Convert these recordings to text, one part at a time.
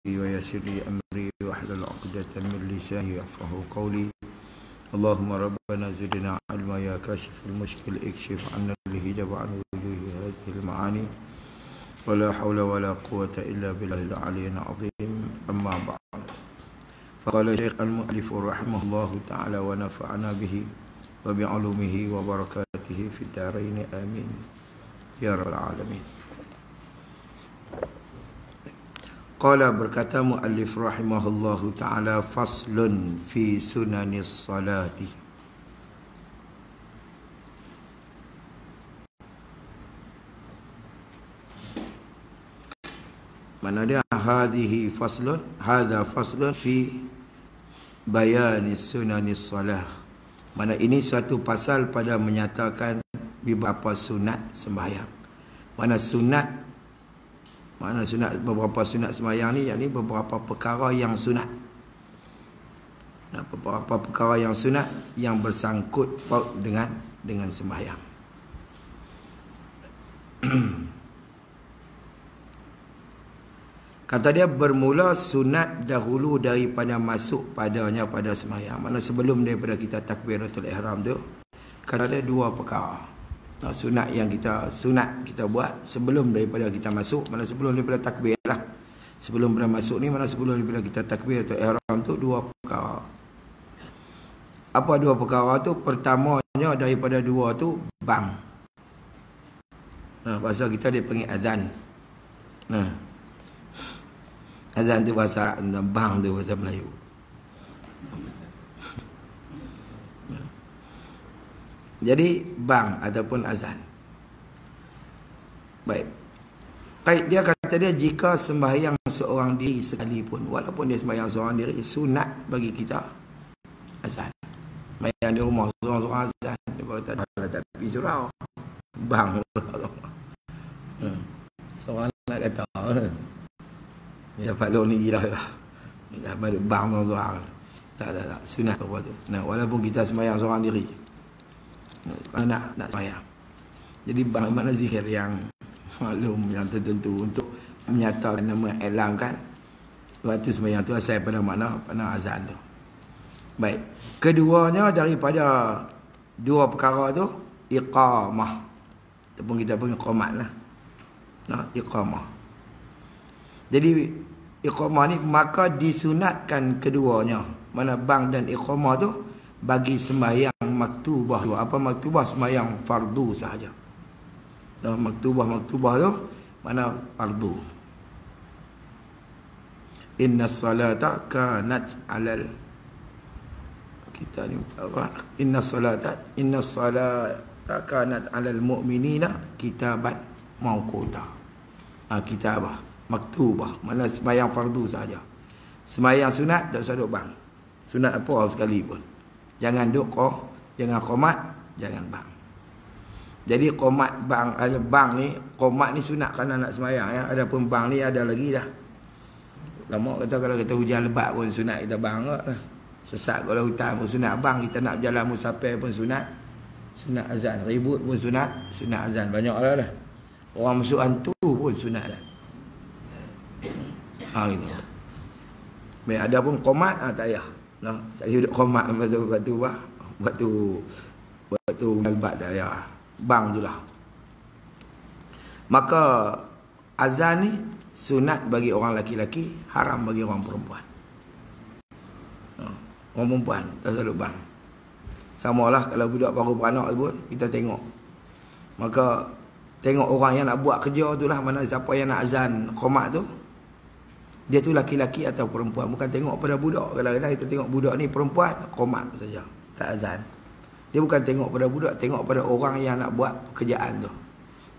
ويسر لي أمري واحلل عقدة من لساني يفقهوا قولي. اللهم ربنا زدنا علما يا كاشف المشكل اكشف عنا الهجب عن وجوه هذه المعاني ولا حول ولا قوة إلا بالله العلي العظيم. أما بعد، فقال الشيخ المؤلف رحمه الله تعالى ونفعنا به وبعلومه وبركاته في الدارين آمين يا رب العالمين. Qala berkata muallif rahimahullahu ta'ala, faslun fi sunanis salati. Mana dia hadhihi faslun, hadha faslun fi bayanis sunanis salah. Mana ini satu pasal pada menyatakan beberapa sunat sembahyang. Mana sunat beberapa sunat sembahyang ni, yakni beberapa perkara yang sunat. Nah, beberapa perkara yang sunat yang bersangkut paut dengan sembahyang. Kata dia bermula sunat dahulu daripada masuk padanya pada sembahyang. Mana sebelum daripada kita takbiratul ihram tu, kata dia dua perkara. Nah, sunat kita buat sebelum daripada kita masuk, mana sebelum daripada takbir lah. Sebelum daripada masuk ni, mana sebelum daripada kita takbir atau ihram tu, dua perkara. Apa dua perkara tu? Pertamanya daripada dua tu, bang. Nah, bahasa kita dia panggil azan. Nah, azan tu bahasa Arab, bang tu bahasa Melayu. Jadi bang ataupun azan. Baik. Dia kata dia, jika sembahyang seorang diri sekalipun, walaupun dia sembahyang seorang diri, sunat bagi kita azan. Sembahyang di rumah seorang-seorang azan, dia kata dah tak pergi surau. Bang. Seorang nak kata dia follow ni gila lah. Dia balik bang seorang. Tak. Sunat apa tu. Nah, walaupun kita sembahyang seorang diri, nak sembahyang. Jadi mana zikir yang maklum, yang tertentu untuk menyatakan nama, elamkan waktu sembahyang tu asal pada mana azan tu. Baik. Keduanya daripada dua perkara tu, iqamah. Ataupun kita panggil qomat lah. Nah, iqamah. Jadi iqamah ni maka disunatkan keduanya. Mana bang dan iqamah tu bagi sembahyang maktubah tu. Apa maktubah? Sembahyang fardu sahaja. Nah, maktubah tu mana fardu. Inna salata kanat alal, kita ni apa? Inna salata kanat alal mu'minina kitaban mawquta. Kitabah, maktubah, mana sembahyang fardu sahaja. Sembahyang sunat tak usah duk bang. Sunat apa sekalipun. Jangan duk jangan qomat, jangan bang. Jadi qomat bang ni, qomat ni sunat kerana nak sembahyang ya. Adapun bang ni ada lagi dah. Lama kata kalau kita hujan lebat pun sunat kita bang lah. Sesak kalau hutan pun sunat bang. Kita nak berjalan musafir pun sunat azan. Ribut pun sunat azan. Banyak lah dah. Orang masuk hantu pun sunat dah. Gitu. Baik, ada pun qomat tak payah. Nah, saya duduk qomat waktu lebat tak payah. Bang tu lah. Maka azan ni sunat bagi orang laki-laki, haram bagi orang perempuan. Orang perempuan tak selalu bang. Samalah kalau budak baru beranak pun kita tengok. Maka tengok orang yang nak buat kerja tu lah, mana siapa yang nak azan qomat tu, dia tu laki-laki atau perempuan. Bukan tengok pada budak. Kadang-kadang kita tengok budak ni perempuan, qomat saja, tak azan. Dia bukan tengok pada budak, tengok pada orang yang nak buat pekerjaan tu.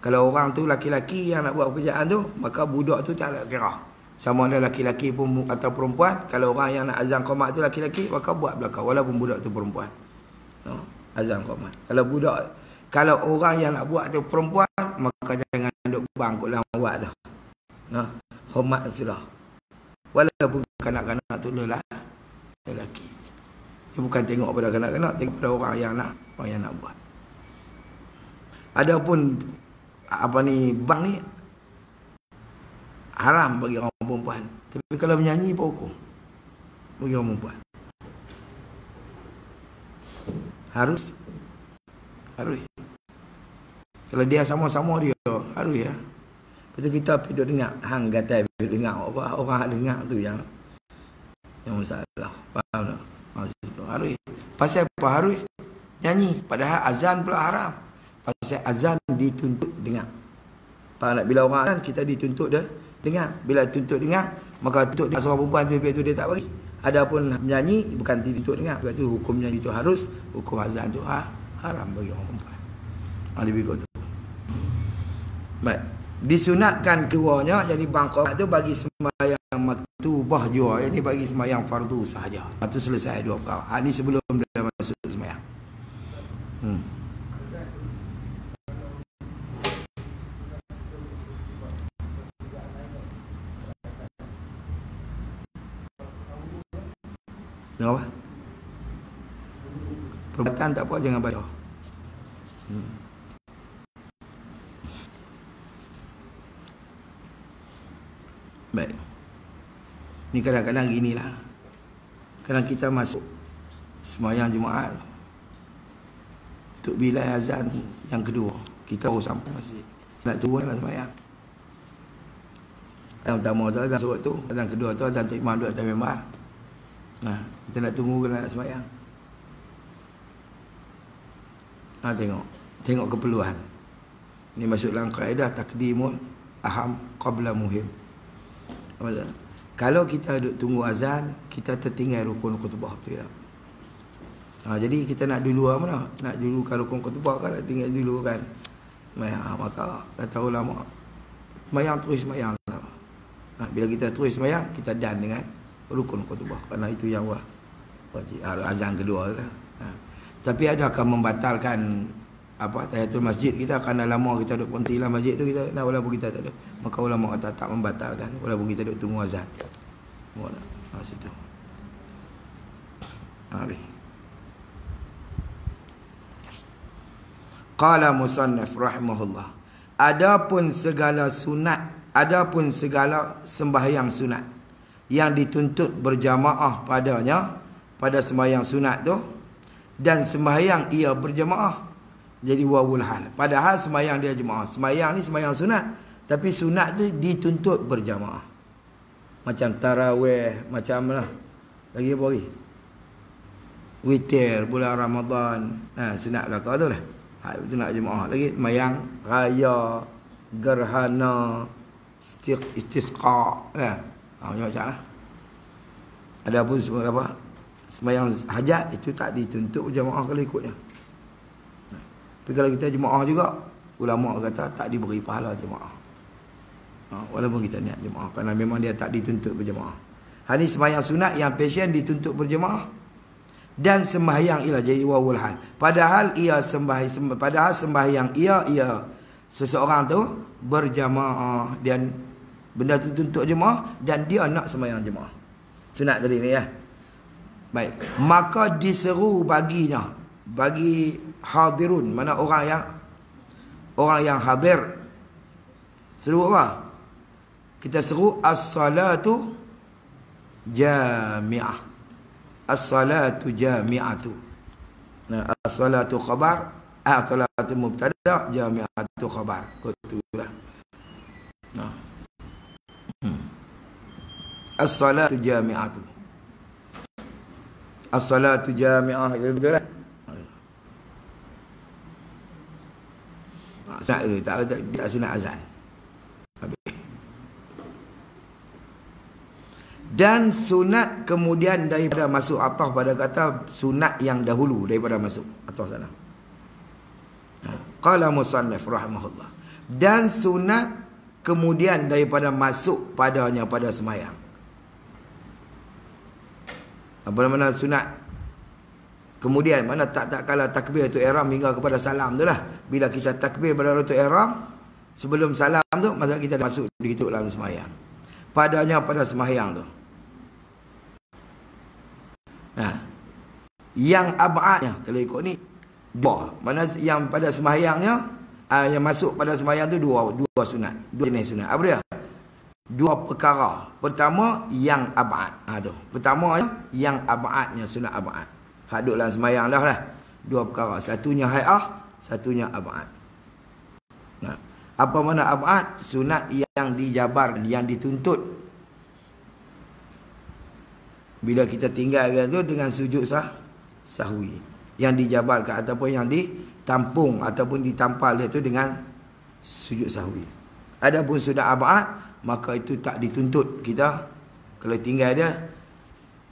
Kalau orang tu laki-laki yang nak buat pekerjaan tu, maka budak tu tak nak kira. Sama ada laki-laki pun atau perempuan. Kalau orang yang nak azan qomat tu laki-laki, maka buat belakang walaupun budak tu perempuan. Azan qomat. Kalau orang yang nak buat tu perempuan, maka jangan duk bangkut lah buat tu. Hormat sudah. Walaupun kanak-kanak tu lelaki. Dia bukan tengok pada kanak-kanak, tengok pada orang yang nak buat. Adapun bang ni haram bagi orang perempuan. Tapi kalau menyanyi apa hukum bagi orang perempuan? Harus. Kalau dia sama-sama dia harus ya. Lepas tu kita pergi duduk dengar. Hang kata pergi dengar apa. Orang dengar tu yang masalah. Faham tak? Maksud harus. Pasal apa harus? Nyanyi. Padahal azan pula haram. Pasal azan dituntut dengar. Faham tak? Bila orang azan kita dituntut dengar. Bila tuntut dengar, maka tuntut dengar seorang perempuan tu dia tak bagi. Adapun menyanyi bukan dituntut dengar. Sebab tu hukum menyanyi tu harus, hukum azan tu haram bagi orang perempuan. Lebih kot tu. Baik. Disunatkan keduanya, jadi bangkok tu bagi sembahyang maktubah jua, jadi bagi sembahyang fardu sahaja. Itu selesai dua perkara. Ini sebelum dia masuk sembahyang. Apa? Perbuatan tak apa, jangan baca. Baik. Ni kadang-kadang ginilah. Kadang kita masuk sembahyang Jumaat untuk bila azan yang kedua, kita baru sampai masjid. Nak turun lah sembahyang. Yang pertama tu azan surat tu, azan kedua tu azan tu imam duduk atas mimbar. Kita nak tunggu kena nak sembahyang. Tengok keperluan. Ni masuk dalam kaedah takdimul aham qabla muhim. Kalau kita duduk tunggu azan, kita tertinggal rukun khutbah tu ya. Jadi kita nak dulu mana? Nak dulukan rukun khutbah kan, nak tinggal dulu kan. Maka kata ulama, sembahyang terus sembahyang. Bila kita terus sembahyang, kita dan dengan rukun khutbah. Kerana itu yang wajib. Azan kedua lah. Tapi adakah membatalkan tahiyatul masjid kita kerana lama kita duduk berhenti lah masjid tu, kita nak walaupun kita tak ada. Maka ulama kata tak membatalkan walaupun kita duduk tunggu azan. Situ. Qala musannaf rahimahullah. Adapun segala sembahyang sunat yang dituntut berjamaah padanya pada sembahyang sunat tu, dan sembahyang ia berjamaah, jadi wawul hal. Padahal sembahyang dia jemaah. Sembahyang ni sembahyang sunat, tapi sunat tu dituntut berjamaah. Macam tarawih, macam lah. Lagi apa lagi? Witir bulan Ramadan. Sunat belakang tu lah. Itu nak jemaah. Lagi sembahyang raya, gerhana, istisqa. Macam lah. Ada pun sembahyang hajat itu tak dituntut berjamaah kalau ikutnya. Tapi kalau kita jemaah juga, ulama kata tak diberi pahala jemaah. Walaupun kita niat jemaah, kerana memang dia tak dituntut berjemaah. Ini sembahyang sunat yang pasien dituntut berjemaah, dan sembahyang ialah jadi wawul hal. Padahal sembahyang ia seseorang tu berjemaah, dan benda tu tuntut jemaah, dan dia nak sembahyang jemaah. Sunat tadi ni ya. Baik, maka diseru baginya, bagi hadirun, mana orang yang hadir, seru apa? Kita seru as-salatu jami'ah. As-salatu jami'atu. As-salatu khabar, as-salatu mubtada', jami'atu khabar. Kutulah. As-salatu jami'atu. As-salatu jami'ah, itu betul lah. Sunat tak sunat azan. Dan sunat kemudian daripada masuk atas pada kata sunat yang dahulu daripada masuk atas sana. Qala musannaf rahimahullah. Dan sunat kemudian daripada masuk padanya pada sembahyang. Apa mana sunat kemudian, mana tak kala takbir tu ihram hingga kepada salam tu lah. Bila kita takbir pada tu ihram, sebelum salam tu, masa kita masuk begitu dalam sembahyang. Padanya pada sembahyang tu. Yang abadnya, kalau ikut ni, dua. Mana yang pada sembahyangnya, yang masuk pada sembahyang tu dua sunat. Dua jenis sunat. Apa dia? dua perkara. Pertama yang ab'ad. Tu. Pertama yang ab'adnya sunat ab'ad. Hak duk dalam sembahyang dah lah. Dua perkara. Satunya hai'ah, satunya ab'ad. Nah, apa makna ab'ad? Sunat yang dijabar, yang dituntut. Bila kita tinggalkan tu dengan sujud sahwi. Yang dijabarkan ataupun yang ditampung ataupun ditampal itu dengan sujud sahwi. Adapun sunat ab'ad, maka itu tak dituntut kita kalau tinggal dia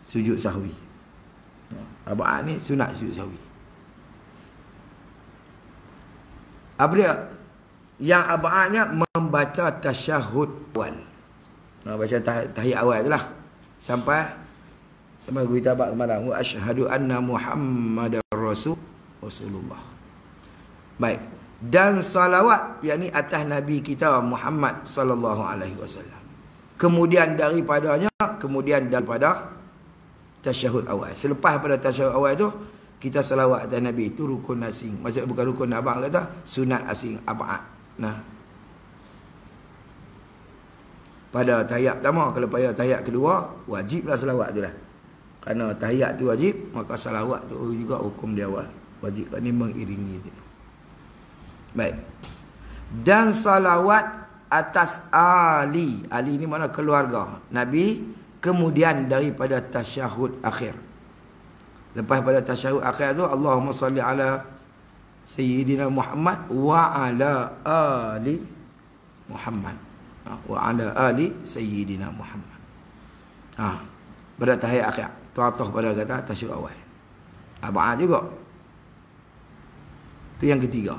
sujud sahwi. Ab'ad ni sunat sujud sahwi. Apa dia? Yang ab'adnya membaca tasyahud awal. Baca tahiyat awal itulah. Sampai kita baca semalam. Wa asyhadu anna Muhammadar Rasulullah. Baik. Dan salawat, yakni atas Nabi kita Muhammad sallallahu alaihi wasallam. Kemudian daripada tasyahud awal. Selepas pada tasyahud awal tu, kita salawat atas Nabi. Itu rukun asing. Maksudnya bukan rukun abang kata, sunat asing ab'ad. Nah. Pada tahiyat pertama, kalau pada tahiyat kedua, wajiblah salawat tu lah. Kerana tahiyat tu wajib, maka salawat tu juga hukum dia awal. Wajib ni mengiringi tu. Baik. Dan salawat atas Ali. Ali ni mana keluarga Nabi. Kemudian daripada tasyahud akhir. Lepas pada tasyahud akhir tu, Allahumma salli ala Sayyidina Muhammad wa ala ali Muhammad. Wa ala ali Sayyidina Muhammad. Pada tahiyat akhir. Tuatuh pada kata tasyahud awal. Ab'ad juga. Itu yang ketiga.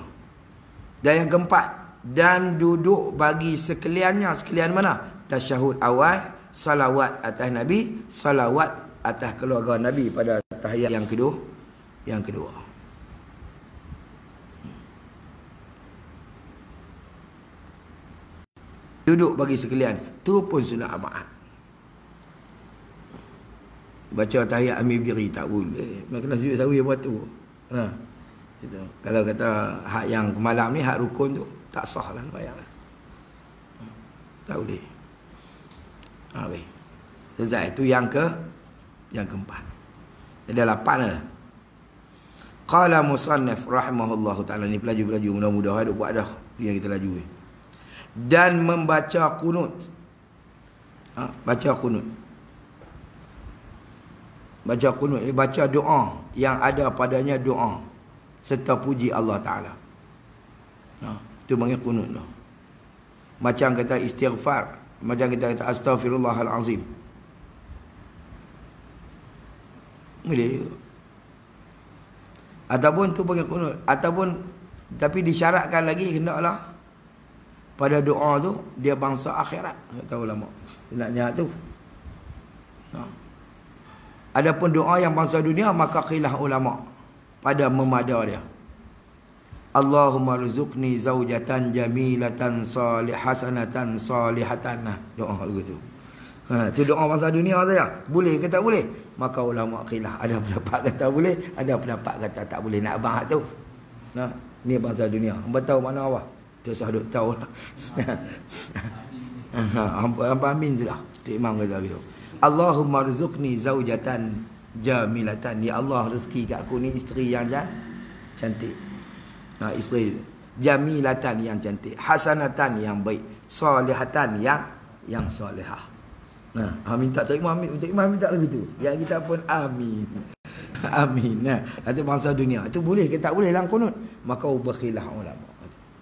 Dan yang keempat, dan duduk bagi sekaliannya. Sekalian mana? Tasyahud awal, salawat atas Nabi, salawat atas keluarga Nabi pada tahiyat yang kedua. Duduk bagi sekalian. Tu pun sunat ab'ad. Baca tahiyat ambil berdiri tak boleh. Nak kena sujud sahwi apa tu? Gitu. Kalau kata hak yang malam ni, hak rukun tu, tak sah lah sembahyang lah. Tak boleh. Baik. Selesai. Itu yang keempat. Ada 8 lah. Qala musannif rahimahullahu ta'ala. Ni pelaju-pelaju mudah-mudah ada buat dah. Itu yang kita laju. Dan membaca kunut. Baca kunut. Baca kunut. Baca doa yang ada padanya doa serta puji Allah Ta'ala. Itu panggil kunut tu. Macam kata istighfar. Macam kita kata astaghfirullahalazim. Boleh. Ataupun tu panggil kunut. Ataupun, tapi disyaratkan lagi, hendaklah pada doa tu, dia bangsa akhirat. Tak tahu lama. Naknya tu. Adapun doa yang bangsa dunia, maka khilaf ulama pada memada dia. Allahumma rzuqni zaujatan jamilatan hasanatan salihatan. Doa begitu. Itu doa bangsa dunia saja. Boleh ke tak boleh? Maka ulama khilaf. Ada pendapat kata boleh, ada pendapat kata tak boleh. Nak abang tu. Ni bangsa dunia. Hamba tahu mana apa? Tu saya duk tahu lah. Hamba amin je lah. Tok Imam kata gitu. Allahumma rzuqni zaujatan jamilatan. Ya Allah, rezeki kat aku ni isteri yang cantik. Isteri jamilatan yang cantik, hasanatan yang baik, salihatan yang salihah. Minta Tok Imam, minta lagi tu. Yang kita pun amin. Amin. Itu bangsa dunia. Itu boleh ke tak boleh dalam kunut? Maka ubah khilaf ulama.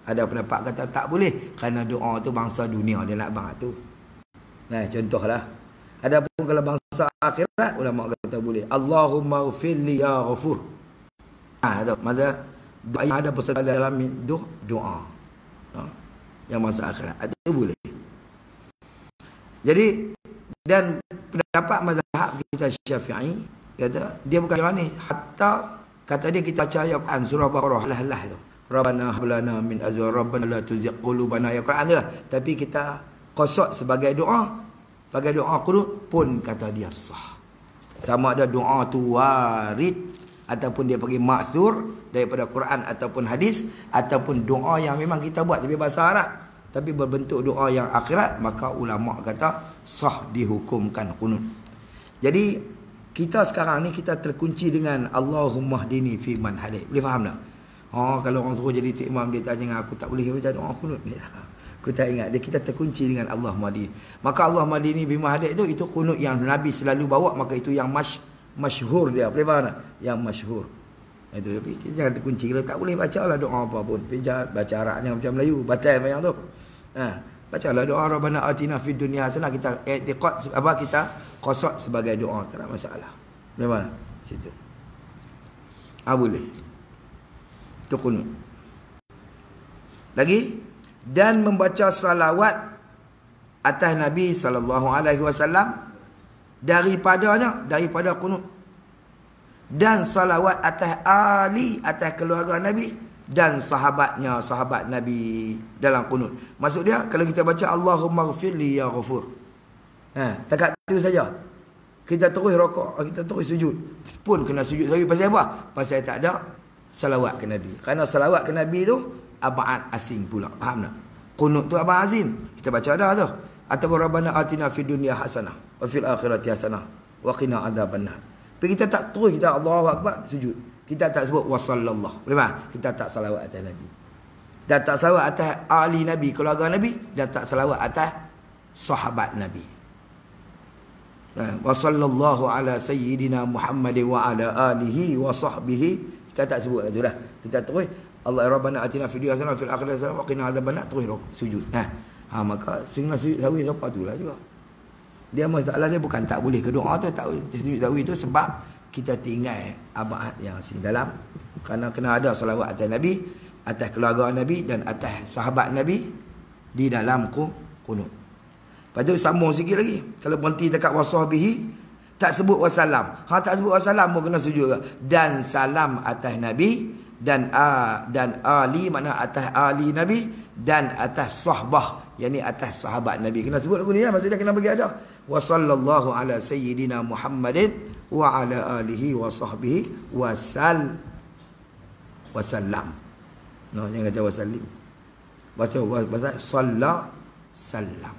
Ada pendapat kata tak boleh kerana doa tu bangsa dunia dia nak bang tu. Contohlah. Adapun kalau bangsa akhirat, ulama kata boleh. Allahumma ghfirli ya ghafur. Maksudnya ada peserta dalam doa. Yang bangsa akhirat. Itu boleh. Jadi, dan pendapat mazhab kita Syafi'i, kata, dia bukan yang ni. Hatta, kata dia kita baca ayat Quran, surah Baqarah, lah tu. Rabbana hablana min azwajina rabbana la tuzigh qulubana, ya Quran itulah. Tapi kita qasad sebagai doa qunut pun kata dia sah. Sama ada doa tu warid ataupun dia panggil ma'thur daripada Quran ataupun hadis, ataupun doa yang memang kita buat tapi bahasa Arab. tapi berbentuk doa yang akhirat, maka ulama kata sah dihukumkan qunut. Jadi kita sekarang ni kita terkunci dengan Allahumma hdini fi man hadait. Boleh faham tak? Kalau orang suruh jadi tok imam dia tanya aku tak boleh baca doa qunut ni. Aku tak ingat dia, kita terkunci dengan Allahumma hdini. Maka Allahumma hdini fi man hadait itu qunut yang Nabi selalu bawa, maka itu yang masyhur dia. Boleh faham tak? Yang masyhur. Itu, tapi kita jangan terkunci. Kalau tak boleh baca lah doa apa pun. Baca Arabnya macam Melayu, batal macam tu. Bacalah doa Rabbana atina fid dunya hasanah, kita i'tiqad apa, kita qasad sebagai doa, tak ada masalah. Memang situ. Boleh. Itu qunut. Lagi, dan membaca salawat atas Nabi SAW daripada qunut, dan salawat atas ahli, atas keluarga Nabi dan sahabat Nabi dalam qunut. Maksud dia, kalau kita baca Allahumma ghfirli ya ghafur, takat tu saja, kita terus rokok, kita terus sujud pun kena sujud sahwi. Pasal apa? Pasal tak ada salawat ke Nabi. Kerana salawat ke Nabi tu abad asing pula. Faham tak? Qunut tu abad asing, kita baca dah tu. Ataupun Rabbana atina fid dunya hasanah wa fil akhirati hasanah wa qina adzabannar. Tapi kita tak terus, kita Allahu akbar sujud, kita tak sebut wasallallahu. Boleh tak? Kita tak salawat atas Nabi, dan tak salawat atas ahli Nabi, keluarga Nabi, dan tak salawat atas sahabat Nabi. Wasallallahu ala sayyidina Muhammad wa ala alihi wa sahbihi, kita tak sebut itu dah. Kita terus Allah Rabbana atina fid dunya hasanah wa fil akhirati hasanah wa qina adzabannar, terus sujud. Maka sunat sujud sahwi siapa tulah juga. Dia masalah dia bukan tak boleh ke doa tu, tak sujud sahwi tu sebab kita tinggal abad yang sini dalam, kerana kena ada salawat atas Nabi, atas keluarga Nabi dan atas sahabat Nabi di dalam qunut. Lepas tu sambung sikit lagi. Kalau berhenti dekat wasahbihi, tak sebut wasallam. Tak sebut wasallam pun kena sujud ke? Dan salam atas Nabi dan ali, makna atas ali Nabi, dan atas sahbah, yakni atas sahabat Nabi. Kena sebut lagu ni lah, maksudnya kena bagi ada. Wa sallallahu ala sayyidina Muhammadin wa ala alihi wa sahbihi wasallam. Jangan kata wasallim. Baca sallam.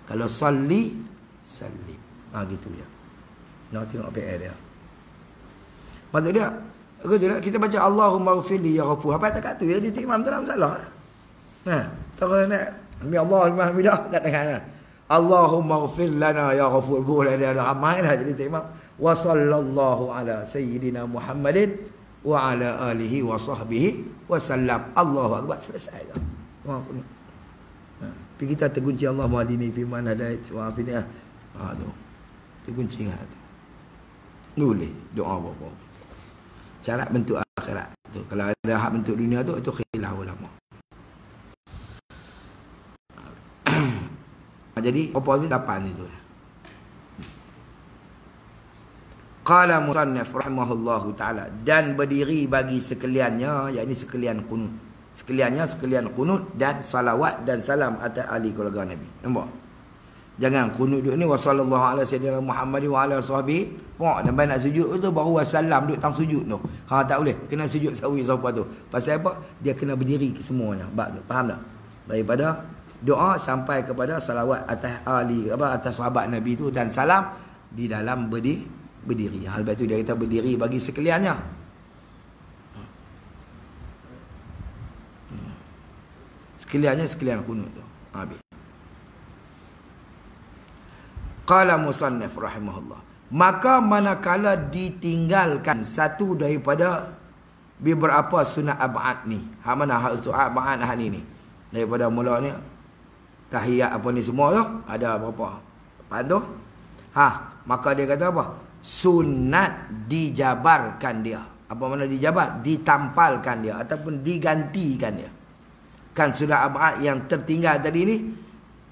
Kalau salli, sallim. Gitu je. Tengok PR dia. Maksud dia, kita baca Allahumma ghfirli ya ghafur. Apa tak tu? Jadi imam tu tak masalah. Terus nak Alhamdulillah, Alhamdulillah, tak tengah. Allahumma ghfir lana ya ghafur. Boleh dia ada ramai dah jadi imam. Wa sallallahu ala sayyidina Muhammadin wa ala alihi wa sahbihi wa sallam. Allahu akbar, selesai dah. Tapi kita terkunci Allahumma hdini fi man hadait wa afini. Tu. Terkunci ingat tu. Boleh doa apa-apa. Syarat bentuk akhirat tu. Kalau ada hak bentuk dunia tu, itu khilaf ulama. Jadi opposite 8 itu. Qala musannif rahimahullahu taala, dan berdiri bagi sekaliannya, yakni sekalian qunut. Sekalian qunut dan salawat dan salam atas ahli keluarga Nabi. Nampak? Jangan qunut duk ni wa sallallahu ala sayyidina Muhammad wa ala sahbihi. Dan nak sujud tu baru wasallam duk tang sujud tu. Tak boleh. Kena sujud sahwi siapa tu. Pasal apa? Dia kena berdiri kesemuanya. Faham tak? Daripada doa sampai kepada salawat atas ahli atas sahabat Nabi tu dan salam di dalam berdiri. Lepas tu dia kata berdiri bagi sekaliannya. Sekalian qunut tu. Habis. Qala musannif rahimahullah, maka manakala ditinggalkan satu daripada beberapa sunat ab'ad ni. Hak mana hak tu ab'ad ni. Daripada mula ni tahiyat apa ni semua tu ada berapa? Lepas tu maka dia kata apa? Sunat dijabarkan dia. Apa makna dijabar? Ditampalkan dia ataupun digantikan dia. Kan sudah abad yang tertinggal tadi ni,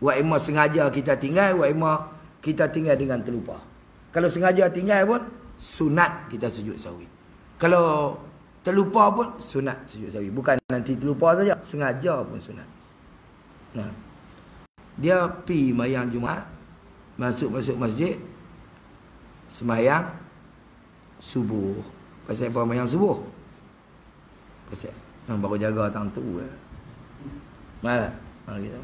wa imma sengaja kita tinggal, wa imma kita tinggal dengan terlupa. Kalau sengaja tinggal pun sunat kita sujud sahwi. Kalau terlupa pun sunat sujud sahwi. Bukan nanti terlupa saja, sengaja pun sunat. Dia pi mayang Jumaat, masuk masjid, semayang subuh. Pasal apa mayang subuh? Pasal baru jaga tang tu. Mana? Gitu.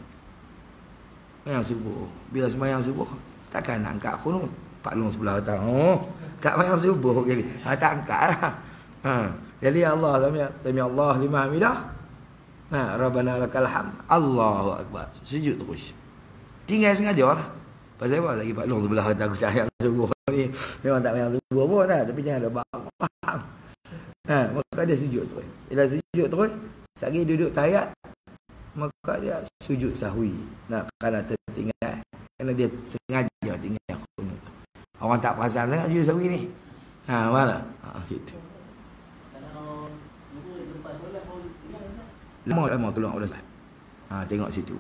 Sembahyang subuh. Bila sembahyang subuh, takkan nak angkat kunut. Pak Long sebelah kata, oh, kat sembahyang subuh kali. Tak angkat lah. Jadi Allah sami Allah liman hamidah. Rabbana lakal hamd. Allahu akbar. Sujud terus. Tinggal sengaja lah. Pasal apa lagi Pak Long sebelah kata aku cahaya subuh ni. Memang tak sembahyang subuh pun dah, tapi jangan ada faham. Maka dia sujud terus. Bila sujud terus, sekali duduk tahiyat, maka dia sujud sahwi. Kerana tertinggal. Kerana dia sengaja tinggal kunut. Orang tak perasan sangat sujud sahwi ni. Mana? Gitu. Lama keluar udah salat. Tengok situ.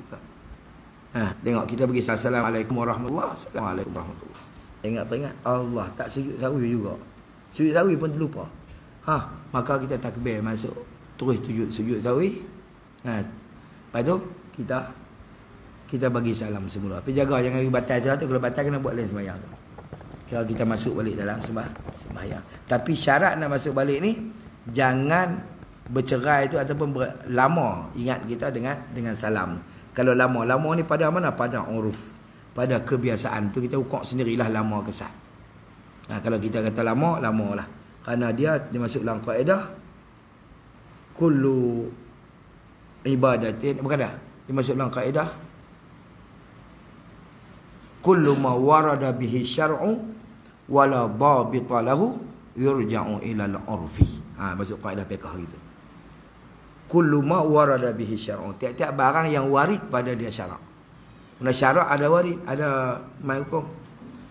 Tengok kita pergi assalamualaikum warahmatullahi wabarakatuh. Assalamualaikum warahmatullahi wabarakatuh. Ingat Allah tak sujud sahwi juga. Sujud sahwi pun terlupa. Maka kita takbir masuk terus sujud sahwi. Lepas tu kita bagi salam semula. Tapi jaga jangan bagi batal salah tu. Kalau batal kena buat lain sembahyang tu. Kalau kita masuk balik dalam sembahyang. Tapi syarat nak masuk balik ni jangan bercerai tu ataupun lama ingat kita dengan salam. Kalau lama ni pada mana? Pada uruf, pada kebiasaan tu kita ukur sendirilah lama ke sah. Kalau kita kata lama lah. Kerana dia masuk dalam kaedah kullu ibadatin, bukan dah? Dia masuk dalam kaedah kullu ma warada bihi syar'u wala dhabita lahu yurja'u ila al-urfi. Masuk kaedah fiqh gitu. Kullu ma warada bihi syar'u. Tiap-tiap barang yang warid pada dia syarak. Mana syarak ada warid, ada mai hukum.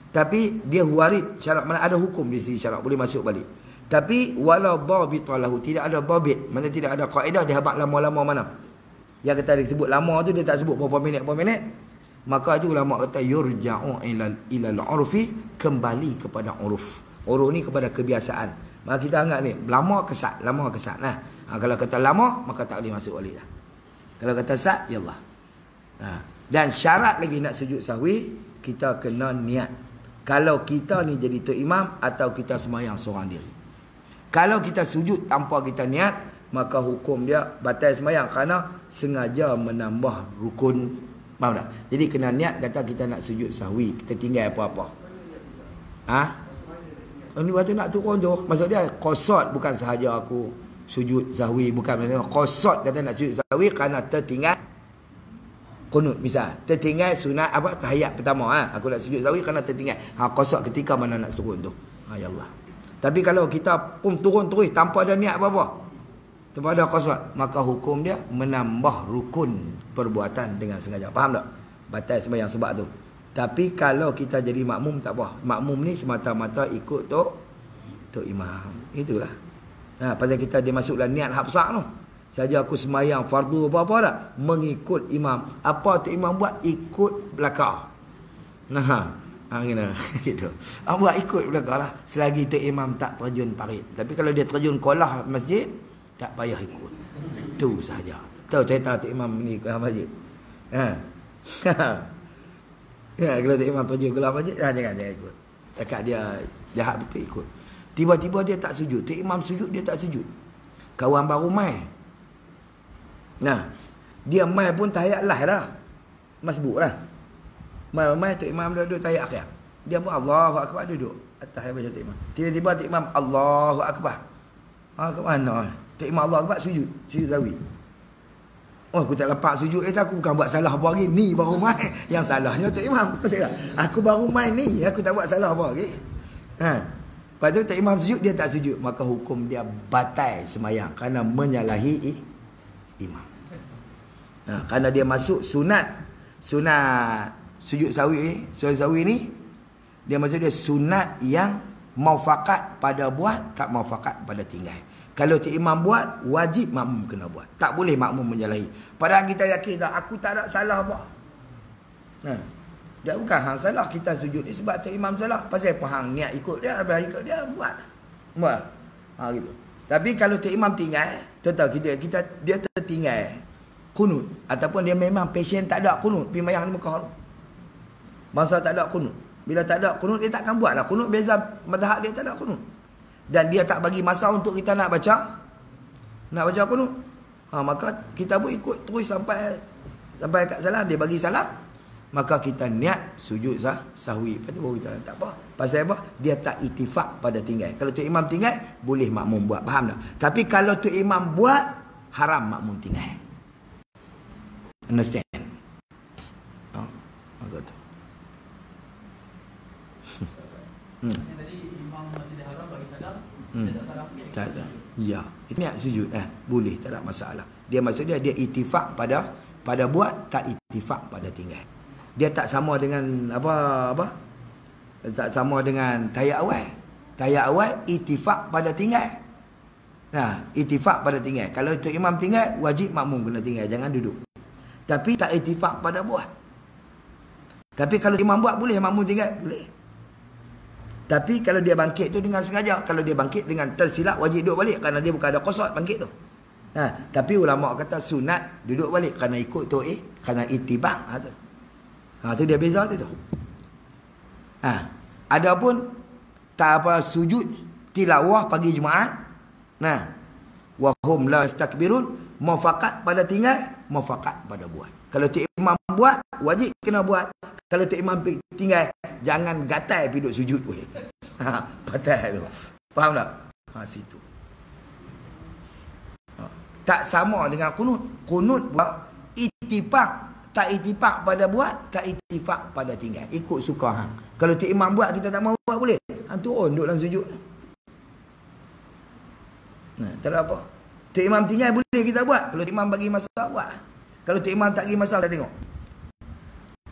Tapi dia warid syarak, mana ada hukum di sisi syarak, boleh masuk balik. Tapi wala dhabita lahu, tidak ada dhabit, mana tidak ada kaedah dia habaq lama-lama mana. Yang kita disebut lama tu dia tak sebut berapa minit. Maka tu ulama kata yurja'u ila al-urfi, kembali kepada uruf. Uruf ni kepada kebiasaan. Maka kita anggap ni lama kesat. Kalau kata lama maka tak boleh masuk balik dah. Kalau kata sat, yallah. Dan syarat lagi nak sujud sahwi, kita kena niat. Kalau kita ni jadi tok imam atau kita sembahyang seorang diri. Kalau kita sujud tanpa kita niat, maka hukum dia batal sembahyang kerana sengaja menambah rukun. Faham tak? Jadi kena niat kata kita nak sujud sahwi, kita tinggal apa-apa. Ini waktu nak turun tu, maksud dia qasad, bukan sahaja aku sujud sahwi, bukan maksudnya qasad kata nak sujud sahwi kerana tertinggal kunut misal. Tertinggal sunat tahiyat pertama. Aku nak sujud sahwi kerana tertinggal. Qasad ketika mana nak turun tu. Ya Allah. Tapi kalau kita pun turun terus tanpa ada niat apa-apa, tanpa ada qasad, maka hukum dia menambah rukun perbuatan dengan sengaja. Faham tak? Batal sembahyang sebab tu. Tapi kalau kita jadi makmum tak apa. Makmum ni semata-mata ikut tok imam. Itulah. Pasal kita dia masuklah niat hafsah tu. Saja aku sembahyang fardu apa-apa tak, mengikut imam. Apa tok imam buat, ikut belakang. Gitu. Buat ikut belakang lah. Selagi tok imam tak terjun parit. Tapi kalau dia terjun kolah masjid, tak payah ikut. Tu sahaja. Tahu cerita tok imam ni ke masjid? Kalau tok imam terjun kolah masjid, jangan ikut. Cakap dia jahat betul ikut. Tiba-tiba dia tak sujud. Tok imam sujud, dia tak sujud. Kawan baru mai. Dia mai pun tahiyat lah dah. Masbuk lah. Mai tok imam duduk tahiyat akhir. Dia pun Allahu akbar duduk atas baca tok imam. Tiba-tiba tok imam Allahu akbar. Ke mana? Tok imam Allahu akbar sujud sahwi. Aku tak lepas sujud. Aku bukan buat salah apa lagi. Ni baru mai. Yang salahnya tok imam. Aku baru mai ni. Aku tak buat salah apa lagi. Lepas tu tok imam sujud, dia tak sujud. Maka hukum dia batal sembahyang kerana menyalahi imam. Kerana dia masuk sunat sujud sahwi ni, dia maksud dia sunat yang maufakat pada buat, tak maufakat pada tinggal. Kalau tok imam buat, wajib makmum kena buat. Tak boleh makmum menyalahi. Padahal kita yakin tak, aku tak ada salah apa. Dia bukan hang salah kita sujud ni sebab tok imam salah. Pasal apa hang niat ikut dia, ikut dia buat. Gitu. Tapi kalau tok imam tinggal, tahu kita dia tertinggal kunut ataupun dia memang pasien tak ada kunut, pergi mayang di Mekah. Masa tak ada kunut. Bila tak ada kunut, dia takkan buatlah kunut. Beza mazhab dia tak ada kunut. Dan dia tak bagi masa untuk kita nak baca kunut. Maka kita pun ikut terus sampai kat salam. Dia bagi salam, maka kita niat sujud sahwi. Lepas tu baru kita tak apa. Pasal apa? Dia tak itifak pada tinggal. Kalau tu imam tinggal, boleh makmum buat. Faham tak? Tapi kalau tu imam buat, haram makmum tinggal. Understand? Agak tu. Tadi imam Masjidil Haram bagi salam, dia tak salam. Tak ada. Ya, itu niat sujud boleh, tak ada masalah. Dia maksud dia itifak pada buat, tak itifak pada tinggal. Dia tak sama dengan apa? Tak sama dengan tayak awal. Tayak awal itifak pada tinggal. Nah, itifak pada tinggal. Kalau itu imam tinggal, wajib makmum kena tinggal, jangan duduk. Tapi tak itifak pada buat. Tapi kalau imam buat boleh makmum tinggal, boleh. Tapi kalau dia bangkit tu dengan sengaja, kalau dia bangkit dengan tersilap, wajib duduk balik kerana dia bukan ada qasad bangkit tu. Tapi ulama kata sunat duduk balik kerana ikut tu kerana itibak tu. Tu dia beza tu. Adapun tak apa sujud tilawah pagi Jumaat. Wa hum la yastakbirun, mufakat pada tinggal, mufakat pada buat. Kalau tu imam buat, wajib kena buat. Kalau tu imam tinggal, jangan gatal pergi duduk sujud weh. Patah tu. Faham tak? Situ. Tak sama dengan kunut. Kunut buat itifak, tak itifak pada buat, tak itifak pada tinggal. Ikut suka hang. Kalau tu imam buat, kita tak mahu buat boleh. Turun duduk dalam sujud. Tak ada apa. Tu imam tinggal boleh kita buat. Kalau tu imam bagi masalah buat. Kalau tu imam tak bagi masalah, tengok.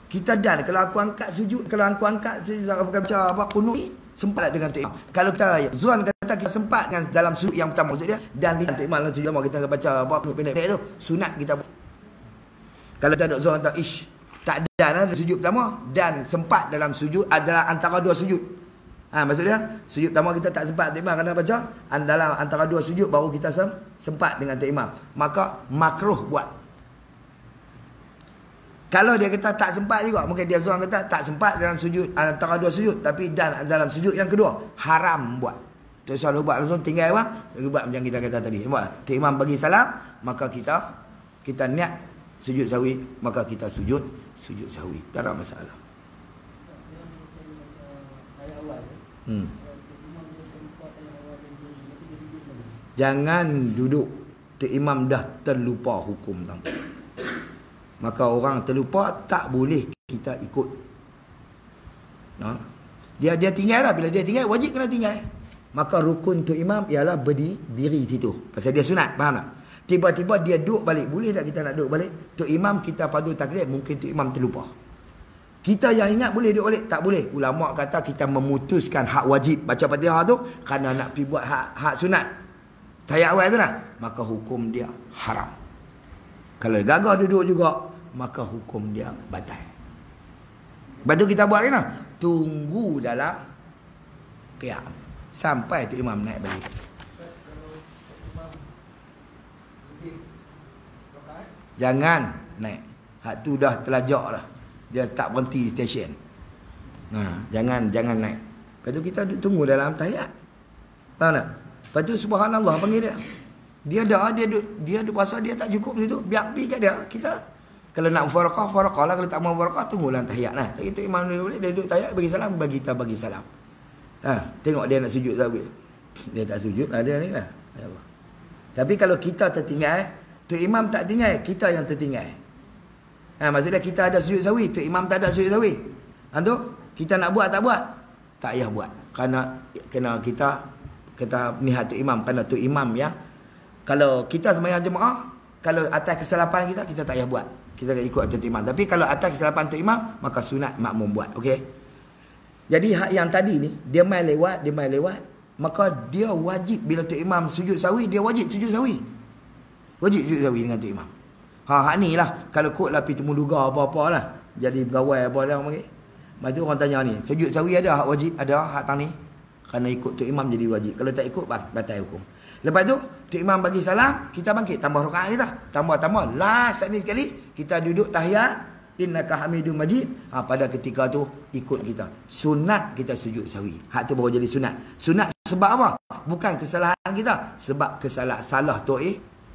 Kita dan kalau aku angkat sujud, kalau aku angkat sujud baca apa kunut sempat dengan tu imam. Kalau kita Zuan kata kita sempat dengan dalam sujud yang pertama maksud dia dan tu imam dalam sujud lama kita akan baca apa kunut pendek tu, sunat kita buat. Kalau tak ada Zuan tak tak dan sujud pertama dan sempat dalam sujud adalah antara dua sujud. Maksud dia sujud pertama kita tak sempat tu imam kena baca, dalam antara dua sujud baru kita sempat dengan tu imam. Maka makruh buat. Kalau dia kata tak sempat juga, mungkin dia seorang kata tak sempat dalam sujud antara dua sujud, tapi dan dalam sujud yang kedua haram buat. Tak usah buat langsung tinggal bang. Buat macam kita kata tadi. Buat. Tu imam bagi salam, maka kita niat sujud sahwi, maka kita sujud sahwi. Tak ada masalah. Jangan duduk. Tu imam dah terlupa hukum tang. Maka orang terlupa tak boleh kita ikut. Dia tinggal lah. Bila dia tinggal, wajib kena tinggal. Maka rukun tu imam ialah berdiri situ. Pasal dia sunat, faham tak? Tiba-tiba dia duduk balik. Boleh tak kita nak duduk balik? Tu imam kita padu takdir, mungkin tu imam terlupa. Kita yang ingat boleh duduk balik? Tak boleh. Ulama kata kita memutuskan hak wajib baca Fatihah tu kerana nak pergi buat hak sunat. Tayak awal tu lah. Maka hukum dia haram. Kalau gagah duduk juga, maka hukum dia batal. Lepas tu kita buat kan? Tunggu dalam qiyam sampai tu imam naik balik. Jangan naik. Hak tu dah terlajak lah. Dia tak berhenti stesen. Jangan naik. Lepas tu kita tunggu dalam tahiyat. Faham tak? Lepas tu subhanallah panggil dia. Dia rasa dia tak cukup situ. Biar pergi kat dia. Kita kalau nak mufarakah lah. Kalau tak mau mufarakah, tunggu dalam tahiyat lah. Tak itu imam dia boleh. Dia duduk tahiyat, bagi salam, kita bagi salam. Tengok dia nak sujud tak? Dia tak sujud lah dia ni lah. Ya Allah. Tapi kalau kita tertinggal, tu imam tak tinggal, kita yang tertinggal. Maksudnya kita ada sujud sahwi, tu imam tak ada sujud sahwi. Tu kita nak buat tak buat? Tak payah buat. Kena kita nihat tu imam. Kerana tu imam ya. Kalau kita sembahyang jemaah, kalau atas kesilapan kita tak payah buat. Kita ikut atas imam. Tapi kalau atas kesilapan tu imam, maka sunat makmum buat. Okey. Jadi hak yang tadi ni, dia mai lewat, maka dia wajib bila tu imam sujud sahwi, dia wajib sujud sahwi. Wajib sujud sahwi dengan tu imam. Hak ni lah. Kalau kot lah pergi temu duga apa-apa lah. Jadi pegawai apa lah orang panggil. Lepas tu orang tanya ni, sujud sahwi ada hak wajib? Ada hak tang ni? Kerana ikut tu imam jadi wajib. Kalau tak ikut, batal hukum. Lepas tu, tu imam bagi salam, kita bangkit. Tambah rakaat kita. Tambah. Last ni sekali, kita duduk tahiyat. Innaka hamidun majid. Pada ketika tu, ikut kita. Sunat kita sujud sahwi. Hak tu baru jadi sunat. Sunat sebab apa? Bukan kesalahan kita. Sebab salah tu